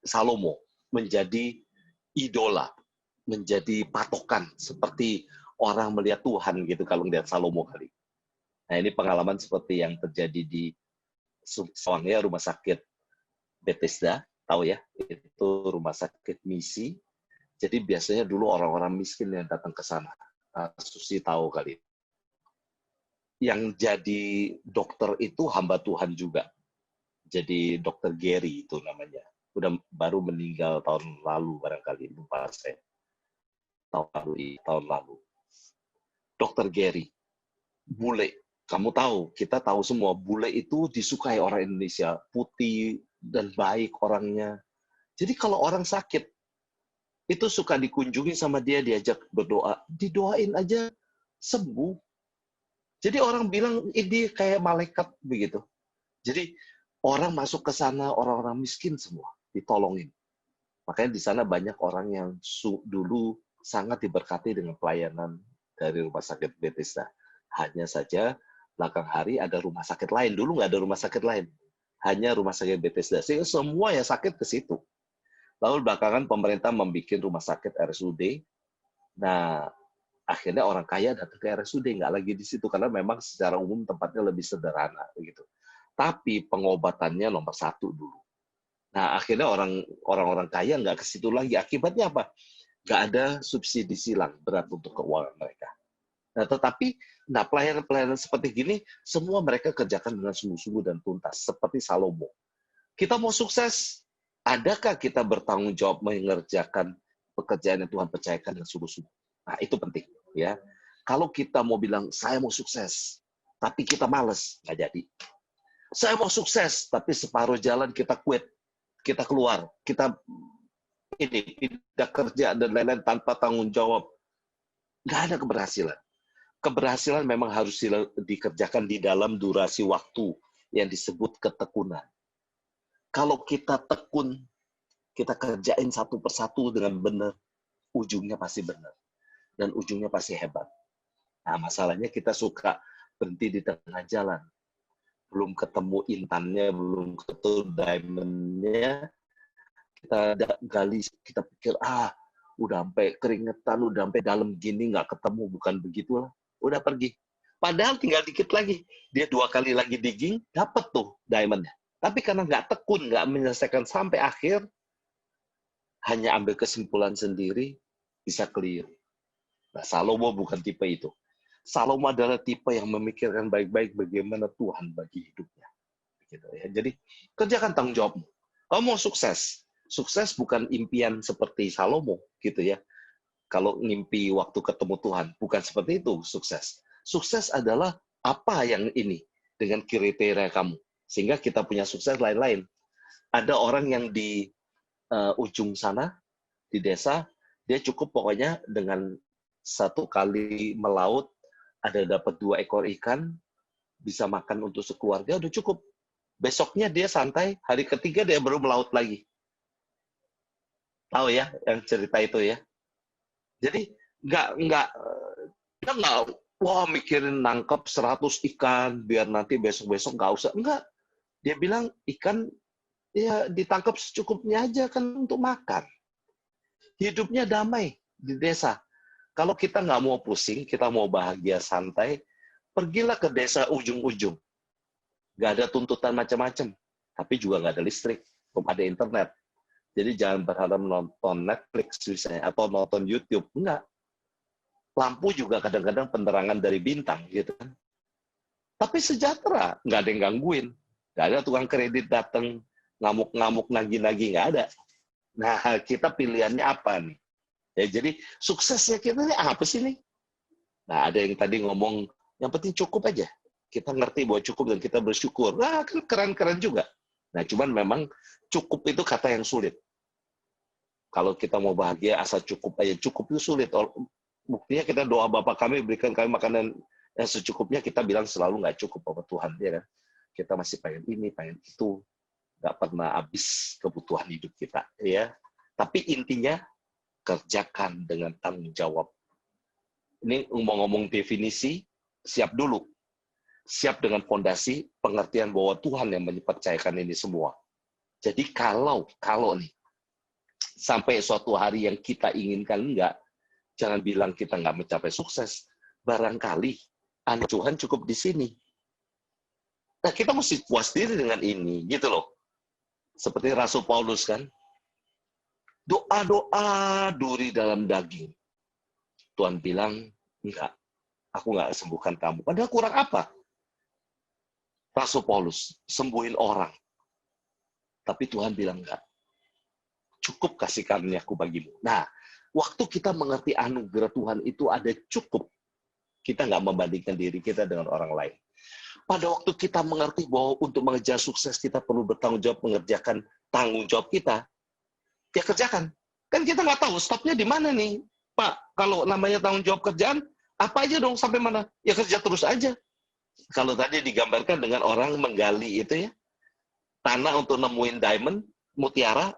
Speaker 1: Salomo menjadi idola, menjadi patokan seperti orang melihat Tuhan gitu kalau melihat Salomo kali. Nah, ini pengalaman seperti yang terjadi di soalnya rumah sakit Bethesda, tahu ya, itu rumah sakit misi. Jadi biasanya dulu orang-orang miskin yang datang ke sana. Susi tahu kali. Yang jadi dokter itu hamba Tuhan juga. Jadi dokter Gary itu namanya. Udah baru meninggal tahun lalu barangkali, lupa saya. Tahun lalu. Dokter Gary, bule. Kamu tahu, kita tahu semua, bule itu disukai orang Indonesia. Putih dan baik orangnya. Jadi kalau orang sakit, itu suka dikunjungi sama dia, diajak berdoa. Didoain aja, sembuh. Jadi orang bilang, ini kayak malaikat begitu. Jadi orang masuk ke sana, orang-orang miskin semua, ditolongin. Makanya di sana banyak orang yang dulu sangat diberkati dengan pelayanan dari rumah sakit Bethesda. Hanya saja belakang hari ada rumah sakit lain. Dulu nggak ada rumah sakit lain. Hanya rumah sakit Bethesda. Sehingga semua yang sakit ke situ. Lalu belakangan pemerintah membuat rumah sakit RSUD. Nah, akhirnya orang kaya datang ke RSUD, nggak lagi di situ. Karena memang secara umum tempatnya lebih sederhana. Begitu. Tapi pengobatannya nomor 1 dulu. Nah, akhirnya orang-orang kaya nggak ke situ lagi. Akibatnya apa? Nggak ada subsidi silang berat untuk keuangan mereka. Nah, tetapi pelayanan-pelayanan seperti gini, semua mereka kerjakan dengan sungguh-sungguh dan tuntas, seperti Salomo. Kita mau sukses, adakah kita bertanggung jawab mengerjakan pekerjaan yang Tuhan percayakan dengan sungguh-sungguh? Nah, itu penting. Ya. Kalau kita mau bilang, saya mau sukses, tapi kita males, nggak jadi. Saya mau sukses, tapi separuh jalan kita quit, kita keluar, kita pindah kerja dan lain-lain tanpa tanggung jawab. Nggak ada keberhasilan. Keberhasilan memang harus dikerjakan di dalam durasi waktu yang disebut ketekunan. Kalau kita tekun, kita kerjain satu persatu dengan benar, ujungnya pasti benar. Dan ujungnya pasti hebat. Nah, masalahnya kita suka berhenti di tengah jalan. Belum ketemu intannya, belum ketemu diamond-nya, kita gali, kita pikir, udah sampai keringetan, udah sampai dalam gini, nggak ketemu, bukan begitulah. Udah pergi. Padahal tinggal dikit lagi. Dia 2 kali lagi digging, dapat tuh diamond-nya. Tapi karena nggak tekun, nggak menyelesaikan sampai akhir, hanya ambil kesimpulan sendiri, bisa keliru. Nah, Salomo bukan tipe itu. Salomo adalah tipe yang memikirkan baik-baik bagaimana Tuhan bagi hidupnya. Gitu ya. Jadi, kerjakan tanggung jawabmu. Kamu mau sukses. Sukses bukan impian seperti Salomo, gitu ya. Kalau ngimpi waktu ketemu Tuhan, bukan seperti itu sukses. Sukses adalah apa yang ini dengan kriteria kamu. Sehingga kita punya sukses lain-lain. Ada orang yang di ujung sana, di desa, dia cukup pokoknya dengan 1 kali melaut, ada dapat 2 ekor ikan, bisa makan untuk sekeluarga, udah cukup. Besoknya dia santai, hari ketiga dia baru melaut lagi. Tahu ya yang cerita itu ya? Jadi nggak wah mikirin nangkep 100 ikan biar nanti besok-besok nggak usah. Enggak. Dia bilang ikan ya ditangkap secukupnya aja kan untuk makan. Hidupnya damai di desa. Kalau kita nggak mau pusing, kita mau bahagia santai, pergilah ke desa ujung-ujung. Nggak ada tuntutan macam-macam. Tapi juga nggak ada listrik, belum ada internet. Jadi jangan berharap nonton Netflix misalnya, atau nonton YouTube. Enggak. Lampu juga kadang-kadang penerangan dari bintang. Gitu kan. Tapi sejahtera. Nggak ada yang gangguin. Nggak ada tukang kredit datang, ngamuk-ngamuk, nagih-nagih. Nggak ada. Nah, kita pilihannya apa nih? Ya, jadi suksesnya kita ini apa sih nih? Nah, ada yang tadi ngomong, yang penting cukup aja. Kita ngerti bahwa cukup dan kita bersyukur. Nah, kan keren-keren juga. Nah, cuman memang cukup itu kata yang sulit. Kalau kita mau bahagia, asal cukup aja. Cukup itu sulit. Buktinya kita doa Bapa kami, berikan kami makanan yang secukupnya, kita bilang selalu nggak cukup sama Tuhan. Ya kan? Kita masih pengen ini, pengen itu. Nggak pernah habis kebutuhan hidup kita. Ya. Tapi intinya, kerjakan dengan tanggung jawab. Ini ngomong-ngomong definisi, siap dulu. Siap dengan fondasi pengertian bahwa Tuhan yang mempercayakan ini semua. Jadi kalau nih, sampai suatu hari yang kita inginkan enggak, jangan bilang kita nggak mencapai sukses. Barangkali Tuhan cukup di sini. Nah, kita mesti puas diri dengan ini, gitu loh. Seperti Rasul Paulus kan, doa-doa duri dalam daging. Tuhan bilang, enggak, aku nggak sembuhkan kamu. Padahal kurang apa? Rasul Paulus, sembuhin orang. Tapi Tuhan bilang enggak. Cukup kasih karunia-Ku bagimu. Nah, waktu kita mengerti anugerah Tuhan itu ada cukup, kita nggak membandingkan diri kita dengan orang lain. Pada waktu kita mengerti bahwa untuk mengejar sukses kita perlu bertanggung jawab mengerjakan tanggung jawab kita, ya kerjakan. Kan kita nggak tahu stopnya di mana nih, Pak. Kalau namanya tanggung jawab kerjaan, apa aja dong sampai mana? Ya kerja terus aja. Kalau tadi digambarkan dengan orang menggali itu ya, tanah untuk nemuin diamond, mutiara,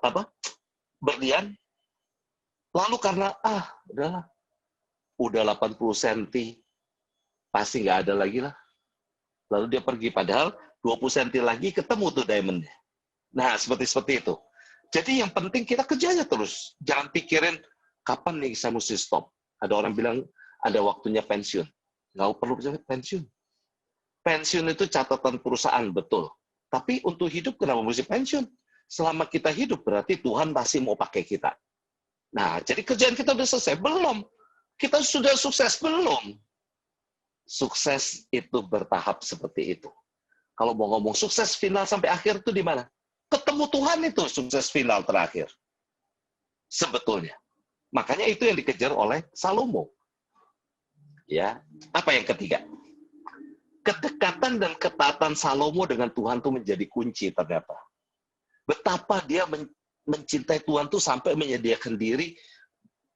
Speaker 1: berlian. Lalu karena, udah 80 cm, pasti nggak ada lagi lah. Lalu dia pergi, padahal 20 cm lagi ketemu tuh diamondnya. Nah, seperti itu. Jadi yang penting kita kerja aja terus. Jangan pikirin, kapan nih saya mesti stop. Ada orang bilang, ada waktunya pensiun. Nggak perlu pensiun. Pensiun itu catatan perusahaan, betul. Tapi untuk hidup, kenapa mesti pensiun? Selama kita hidup, berarti Tuhan masih mau pakai kita. Nah, jadi kerjaan kita udah selesai? Belum. Kita sudah sukses? Belum. Sukses itu bertahap seperti itu. Kalau mau ngomong sukses final sampai akhir itu di mana? Ketemu Tuhan itu sukses final terakhir. Sebetulnya. Makanya itu yang dikejar oleh Salomo. Ya, apa yang ketiga? Kedekatan dan ketaatan Salomo dengan Tuhan itu menjadi kunci ternyata. Betapa dia mencintai Tuhan itu sampai menyediakan diri,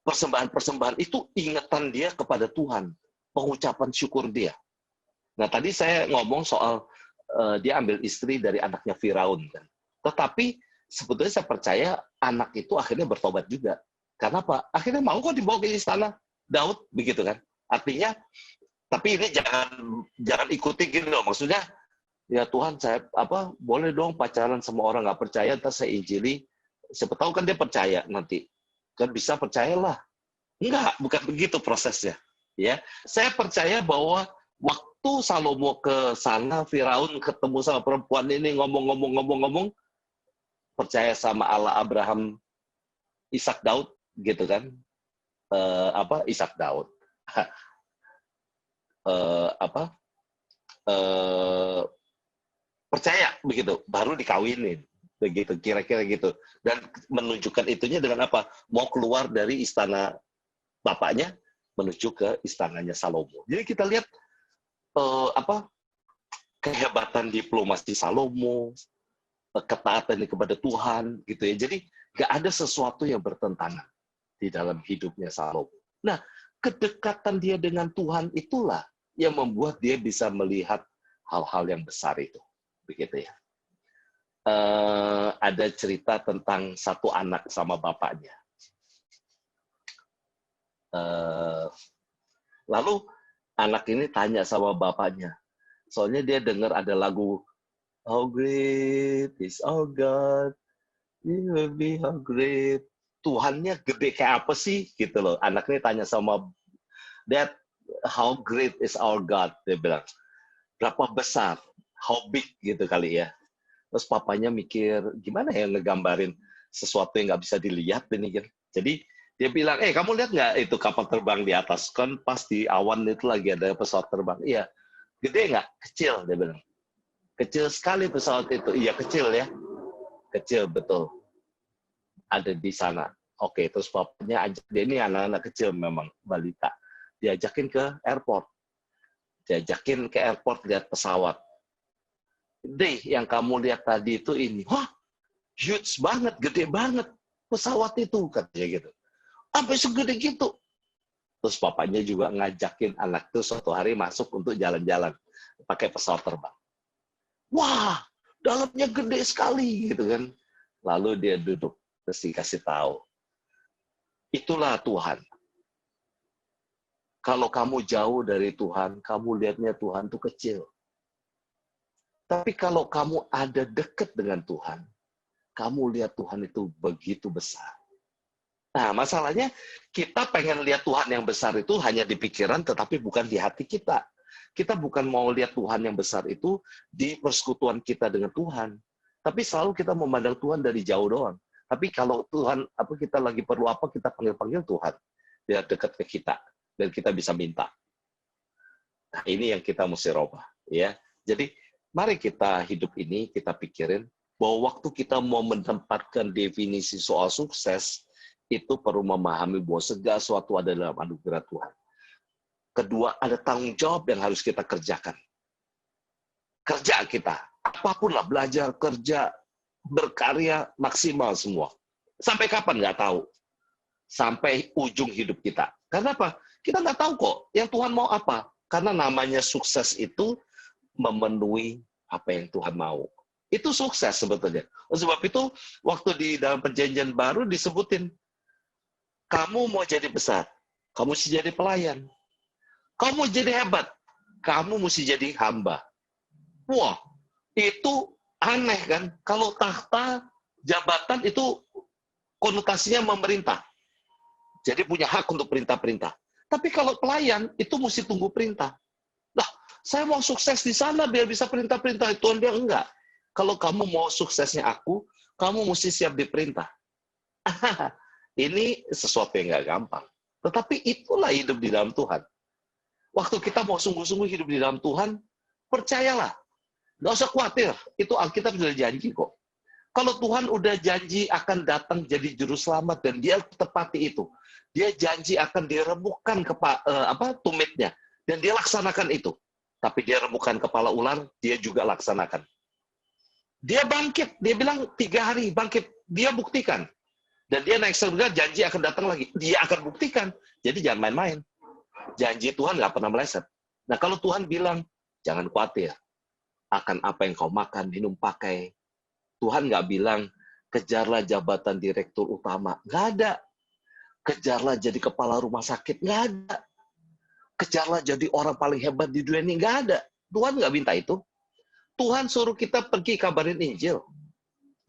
Speaker 1: persembahan-persembahan itu ingatan dia kepada Tuhan. Pengucapan syukur dia. Nah, tadi saya ngomong soal dia ambil istri dari anaknya Firaun. Kan? Tetapi sebetulnya saya percaya anak itu akhirnya bertobat juga. Karena apa? Akhirnya mau kok dibawa ke istana Daud, begitu kan? Artinya, tapi ini jangan ikuti gitu loh. Maksudnya, ya Tuhan, saya boleh dong pacaran sama orang nggak percaya, ntar saya injili. Siapa tahu kan dia percaya nanti. Kan bisa percayalah. Enggak, bukan begitu prosesnya. Ya, saya percaya bahwa waktu Salomo ke sana, Firaun ketemu sama perempuan ini ngomong, percaya sama Allah Abraham, Ishak, Daud, gitu kan? Ishak, Daud. Percaya begitu, baru dikawinin, begitu kira-kira gitu. Dan menunjukkan itunya dengan apa? Mau keluar dari istana bapaknya menuju ke istananya Salomo. Jadi kita lihat kehebatan diplomasi Salomo, ketaatan kepada Tuhan, gitu ya. Jadi nggak ada sesuatu yang bertentangan di dalam hidupnya Salomo. Nah, kedekatan dia dengan Tuhan itulah yang membuat dia bisa melihat hal-hal yang besar itu, begitu ya. Ada cerita tentang satu anak sama bapaknya. Lalu anak ini tanya sama bapaknya, soalnya dia dengar ada lagu How great is our God, He will be how great. Tuhannya gede kayak apa sih, gitu loh. Anak ini tanya sama Dad, how great is our God? Dia bilang, berapa besar, how big gitu kali ya. Terus papanya mikir, gimana ya ngegambarin sesuatu yang nggak bisa dilihat ini kan. Jadi dia bilang, kamu lihat nggak itu kapal terbang di atas? Kan pas di awan itu lagi ada pesawat terbang. Iya, gede nggak? Kecil, dia bilang. Kecil sekali pesawat itu. Iya, kecil ya. Kecil, betul. Ada di sana. Oke, terus papanya ajak dia, ini anak-anak kecil memang, balita. Diajakin ke airport. Diajakin ke airport lihat pesawat. Deh, yang kamu lihat tadi itu ini. Wah, huge banget, gede banget pesawat itu, katanya gitu. Sampai segede gitu. Terus papanya juga ngajakin anak itu suatu hari masuk untuk jalan-jalan pakai pesawat terbang. Wah, dalamnya gede sekali gitu kan. Lalu dia duduk, terus dikasih tahu. Itulah Tuhan. Kalau kamu jauh dari Tuhan, kamu lihatnya Tuhan itu kecil. Tapi kalau kamu ada dekat dengan Tuhan, kamu lihat Tuhan itu begitu besar. Nah, masalahnya kita pengen lihat Tuhan yang besar itu hanya di pikiran, tetapi bukan di hati kita. Kita bukan mau lihat Tuhan yang besar itu di persekutuan kita dengan Tuhan. Tapi selalu kita memandang Tuhan dari jauh doang. Tapi kalau Tuhan, kita lagi perlu apa, kita panggil-panggil Tuhan. Dia dekat ke kita. Dan kita bisa minta. Nah, ini yang kita mesti rubah. Ya. Jadi, mari kita hidup ini, kita pikirin bahwa waktu kita mau menempatkan definisi soal sukses, itu perlu memahami bahwa segala sesuatu ada dalam anugerah Tuhan. Kedua, ada tanggung jawab yang harus kita kerjakan. Kerja kita, apapun lah, belajar, kerja, berkarya, maksimal semua. Sampai kapan? Nggak tahu. Sampai ujung hidup kita. Karena apa? Kita nggak tahu kok, yang Tuhan mau apa. Karena namanya sukses itu memenuhi apa yang Tuhan mau. Itu sukses sebetulnya. Sebab itu, waktu di dalam perjanjian baru disebutin, kamu mau jadi besar, kamu mesti jadi pelayan. Kamu jadi hebat, kamu mesti jadi hamba. Wah, itu aneh kan? Kalau tahta, jabatan itu konotasinya memerintah. Jadi punya hak untuk perintah-perintah. Tapi kalau pelayan, itu mesti tunggu perintah. Nah, saya mau sukses di sana biar bisa perintah-perintah. Tuhan bilang, enggak. Kalau kamu mau suksesnya aku, kamu mesti siap diperintah. Ini sesuatu yang nggak gampang. Tetapi itulah hidup di dalam Tuhan. Waktu kita mau sungguh-sungguh hidup di dalam Tuhan, percayalah. Nggak usah khawatir. Itu Alkitab sudah janji kok. Kalau Tuhan udah janji akan datang jadi juru selamat dan dia tepati itu. Dia janji akan diremukkan tumitnya. Dan dia laksanakan itu. Tapi dia remukkan kepala ular, dia juga laksanakan. Dia bangkit. Dia bilang 3 hari bangkit. Dia buktikan. Dan dia naik surga, janji akan datang lagi. Dia akan buktikan. Jadi jangan main-main. Janji Tuhan nggak pernah meleset. Nah kalau Tuhan bilang, jangan khawatir. Akan apa yang kau makan, minum, pakai. Tuhan nggak bilang, kejarlah jabatan direktur utama. Nggak ada. Kejarlah jadi kepala rumah sakit. Nggak ada. Kejarlah jadi orang paling hebat di dunia ini. Nggak ada. Tuhan nggak minta itu. Tuhan suruh kita pergi kabarin Injil.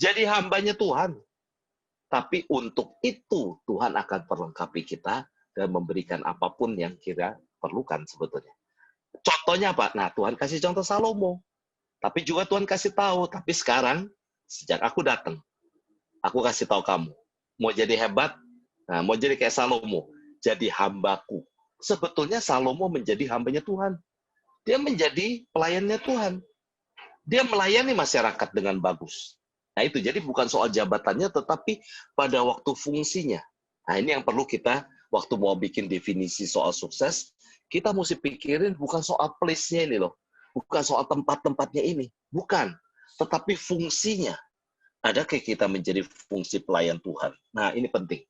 Speaker 1: Jadi hambanya Tuhan. Tapi untuk itu Tuhan akan perlengkapi kita dan memberikan apapun yang kita perlukan sebetulnya. Contohnya apa? Nah, Tuhan kasih contoh Salomo. Tapi juga Tuhan kasih tahu. Tapi sekarang, sejak aku datang, aku kasih tahu kamu. Mau jadi hebat? Nah, mau jadi kayak Salomo. Jadi hambaku. Sebetulnya Salomo menjadi hambanya Tuhan. Dia menjadi pelayannya Tuhan. Dia melayani masyarakat dengan bagus. Nah itu, jadi bukan soal jabatannya, tetapi pada waktu fungsinya. Nah ini yang perlu kita, waktu mau bikin definisi soal sukses, kita mesti pikirin bukan soal place-nya ini loh. Bukan soal tempat-tempatnya ini. Bukan. Tetapi fungsinya. Adakah kita menjadi fungsi pelayan Tuhan? Nah ini penting.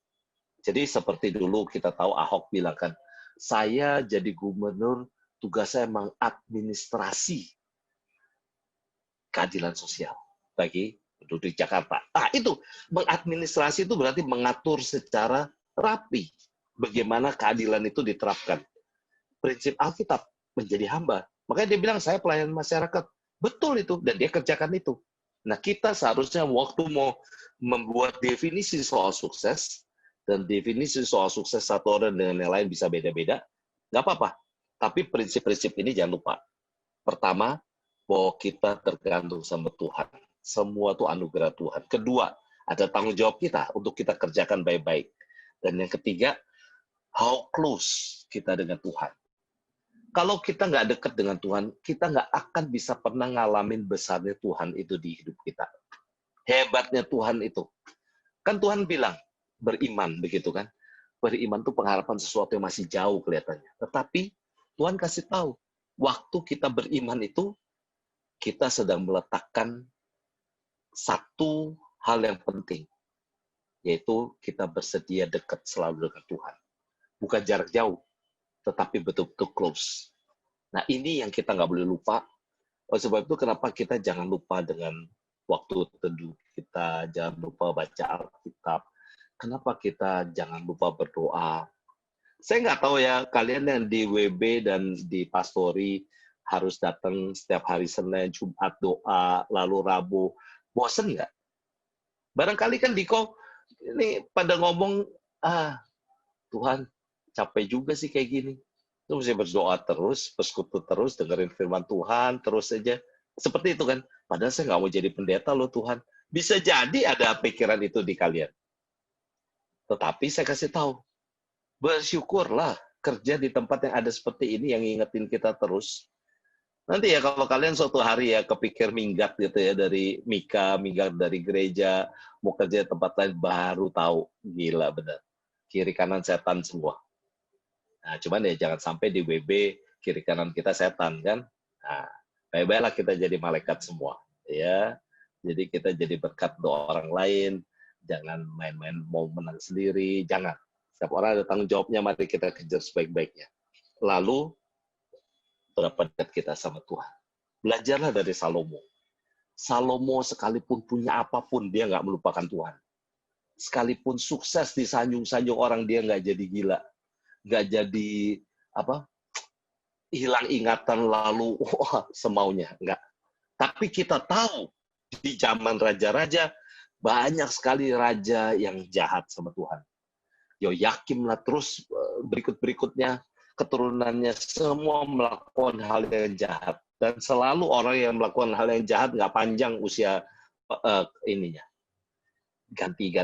Speaker 1: Jadi seperti dulu kita tahu Ahok bilang kan, saya jadi gubernur, tugas saya mengadministrasi keadilan sosial bagi penduduk Jakarta. Nah itu, mengadministrasi itu berarti mengatur secara rapi bagaimana keadilan itu diterapkan. Prinsip Alkitab, menjadi hamba. Makanya dia bilang, saya pelayan masyarakat. Betul itu, dan dia kerjakan itu. Nah kita seharusnya waktu mau membuat definisi soal sukses, dan definisi soal sukses satu orang dengan yang lain bisa beda-beda, nggak apa-apa. Tapi prinsip-prinsip ini jangan lupa. Pertama, bahwa kita tergantung sama Tuhan. Semua itu anugerah Tuhan. Kedua, ada tanggung jawab kita untuk kita kerjakan baik-baik. Dan yang ketiga, how close kita dengan Tuhan. Kalau kita nggak dekat dengan Tuhan, kita nggak akan bisa pernah ngalamin besarnya Tuhan itu di hidup kita. Hebatnya Tuhan itu. Kan Tuhan bilang, beriman, begitu kan? Beriman itu pengharapan sesuatu yang masih jauh kelihatannya. Tetapi Tuhan kasih tahu, waktu kita beriman itu, kita sedang meletakkan satu hal yang penting, yaitu kita bersedia dekat selalu dengan Tuhan. Bukan jarak jauh, tetapi betul-betul close. Nah ini yang kita nggak boleh lupa. Oleh sebab itu kenapa kita jangan lupa dengan waktu teduh kita, jangan lupa baca Alkitab. Kenapa kita jangan lupa berdoa? Saya nggak tahu ya, kalian yang di WB dan di Pastori harus datang setiap hari Senin, Jumat doa, lalu Rabu. Bosen nggak? Barangkali kan Diko ini pada ngomong, Tuhan capek juga sih kayak gini. Itu mesti berdoa terus, bersekutu terus, dengerin firman Tuhan, terus aja. Seperti itu kan. Padahal saya nggak mau jadi pendeta loh Tuhan. Bisa jadi ada pikiran itu di kalian. Tetapi saya kasih tahu, bersyukurlah kerja di tempat yang ada seperti ini yang ngingetin kita terus. Nanti ya kalau kalian suatu hari ya kepikir minggat gitu ya dari Mika, minggat dari gereja, mau kerja di tempat lain baru tahu. Gila benar. Kiri kanan setan semua. Nah, cuman ya jangan sampai di WB kiri kanan kita setan kan. Nah, baik-baiklah kita jadi malaikat semua ya. Jadi kita jadi berkat doa orang lain. Jangan main-main mau menang sendiri, jangan. Setiap orang ada tanggung jawabnya, mari kita kejar sebaik-baiknya. Lalu, berapa dekat kita sama Tuhan. Belajarlah dari Salomo. Salomo sekalipun punya apapun, dia nggak melupakan Tuhan. Sekalipun sukses disanjung-sanjung orang, dia nggak jadi gila. Nggak jadi hilang ingatan lalu semaunya. Nggak. Tapi kita tahu di zaman raja-raja banyak sekali raja yang jahat sama Tuhan. Yoyakim lah, terus berikut-berikutnya keturunannya semua melakukan hal yang jahat. Dan selalu orang yang melakukan hal yang jahat nggak panjang usia ininya. Ganti.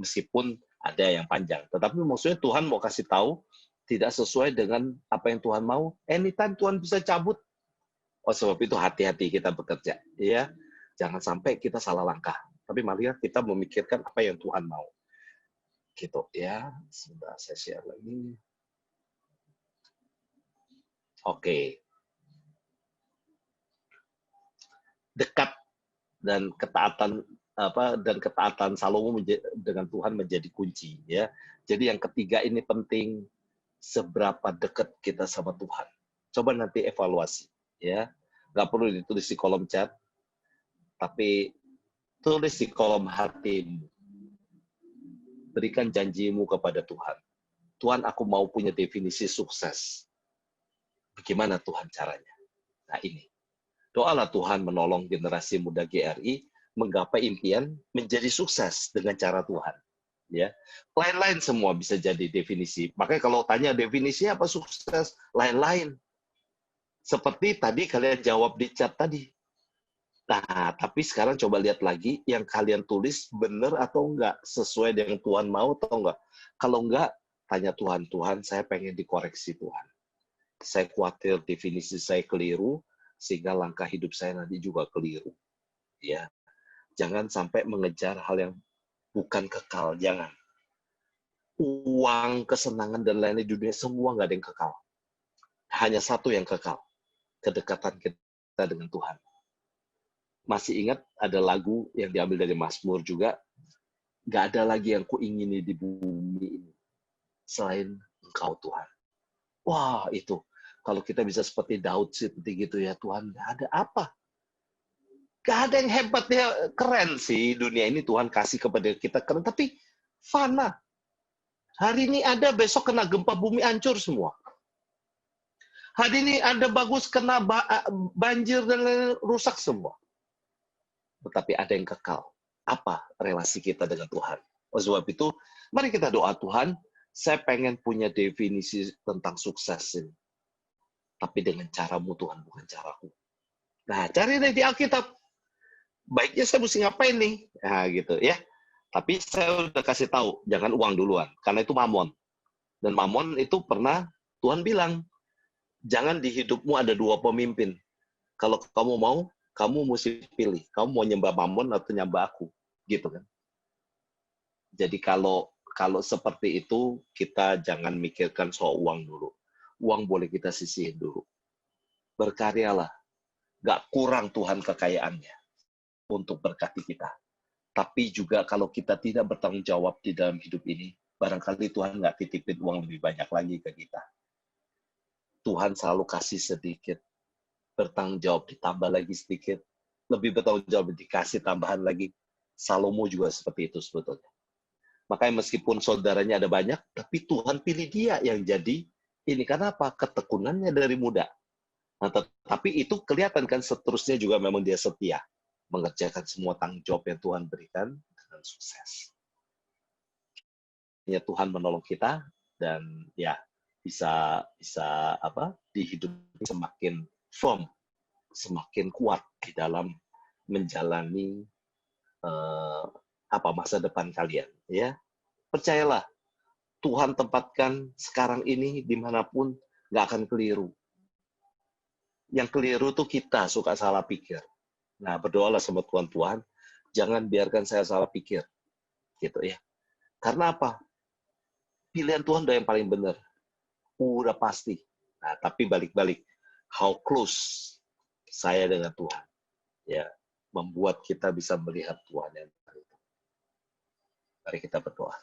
Speaker 1: Meskipun ada yang panjang. Tetapi maksudnya Tuhan mau kasih tahu, tidak sesuai dengan apa yang Tuhan mau, anytime Tuhan bisa cabut. Oh, sebab itu hati-hati kita bekerja. Ya, jangan sampai kita salah langkah. Tapi marilah kita memikirkan apa yang Tuhan mau. Gitu ya. Sebentar saya share lagi. Oke. Dekat dan ketaatan Salomo dengan Tuhan menjadi kunci ya. Jadi yang ketiga ini penting, seberapa dekat kita sama Tuhan. Coba nanti evaluasi ya. Nggak perlu ditulis di kolom chat, tapi tulis di kolom hatimu. Berikan janjimu kepada Tuhan. Tuhan, aku mau punya definisi sukses. Bagaimana Tuhan caranya? Nah ini. Doalah Tuhan menolong generasi muda GRI menggapai impian menjadi sukses dengan cara Tuhan. Ya, lain-lain semua bisa jadi definisi. Makanya kalau tanya definisi apa sukses, lain-lain. Seperti tadi kalian jawab di chat tadi. Nah, tapi sekarang coba lihat lagi yang kalian tulis benar atau enggak, sesuai dengan Tuhan mau atau enggak. Kalau enggak, tanya Tuhan, Tuhan saya pengen dikoreksi Tuhan. Saya khawatir definisi saya keliru, sehingga langkah hidup saya nanti juga keliru. Ya, jangan sampai mengejar hal yang bukan kekal, jangan. Uang, kesenangan, dan lain-lain di dunia, semua nggak ada yang kekal. Hanya satu yang kekal, kedekatan kita dengan Tuhan. Masih ingat ada lagu yang diambil dari Mazmur juga, nggak ada lagi yang kuingini di bumi ini, selain Engkau Tuhan. Wah, itu. Kalau kita bisa seperti Daud seperti gitu ya, Tuhan, nggak ada apa. Nggak ada yang hebat, ya keren sih dunia ini Tuhan kasih kepada kita keren, tapi fana. Hari ini ada, besok kena gempa bumi hancur semua. Hari ini ada bagus, kena banjir dan lain-lain, rusak semua. Tetapi ada yang kekal. Apa relasi kita dengan Tuhan? Oleh sebab itu, mari kita doa Tuhan, saya pengen punya definisi tentang sukses ini. Tapi dengan caramu Tuhan, bukan caraku. Nah, cari di Alkitab. Baiknya saya mesti ngapain nih? Nah, gitu ya. Tapi saya udah kasih tahu, jangan uang duluan. Karena itu mamon. Dan mamon itu pernah Tuhan bilang, jangan di hidupmu ada dua pemimpin. Kalau kamu mau, kamu mesti pilih. Kamu mau nyembah mamon atau nyembah aku. Gitu kan. Jadi kalau seperti itu, kita jangan mikirkan soal uang dulu. Uang boleh kita sisihin dulu. Berkaryalah. Nggak kurang Tuhan kekayaannya untuk berkati kita. Tapi juga kalau kita tidak bertanggung jawab di dalam hidup ini, barangkali Tuhan nggak titipin uang lebih banyak lagi ke kita. Tuhan selalu kasih sedikit, bertanggung jawab ditambah lagi sedikit, lebih bertanggung jawab dikasih tambahan lagi. Salomo juga seperti itu sebetulnya. Makanya meskipun saudaranya ada banyak, tapi Tuhan pilih dia yang jadi ini. Karena apa? Ketekunannya dari muda. Nah, tapi itu kelihatan kan seterusnya juga memang dia setia. Mengerjakan semua tanggung jawab yang Tuhan berikan dengan sukses. Ya, Tuhan menolong kita dan ya bisa di hidup semakin firm, semakin kuat di dalam menjalani masa depan kalian. Ya, percayalah Tuhan tempatkan sekarang ini dimanapun nggak akan keliru. Yang keliru tuh kita suka salah pikir. Nah, berdoalah sama Tuhan, jangan biarkan saya salah pikir. Gitu ya. Karena apa? Pilihan Tuhan udah yang paling benar. Udah pasti. Nah, tapi balik-balik. How close saya dengan Tuhan. Ya, membuat kita bisa melihat Tuhan yang baik. Mari kita berdoa.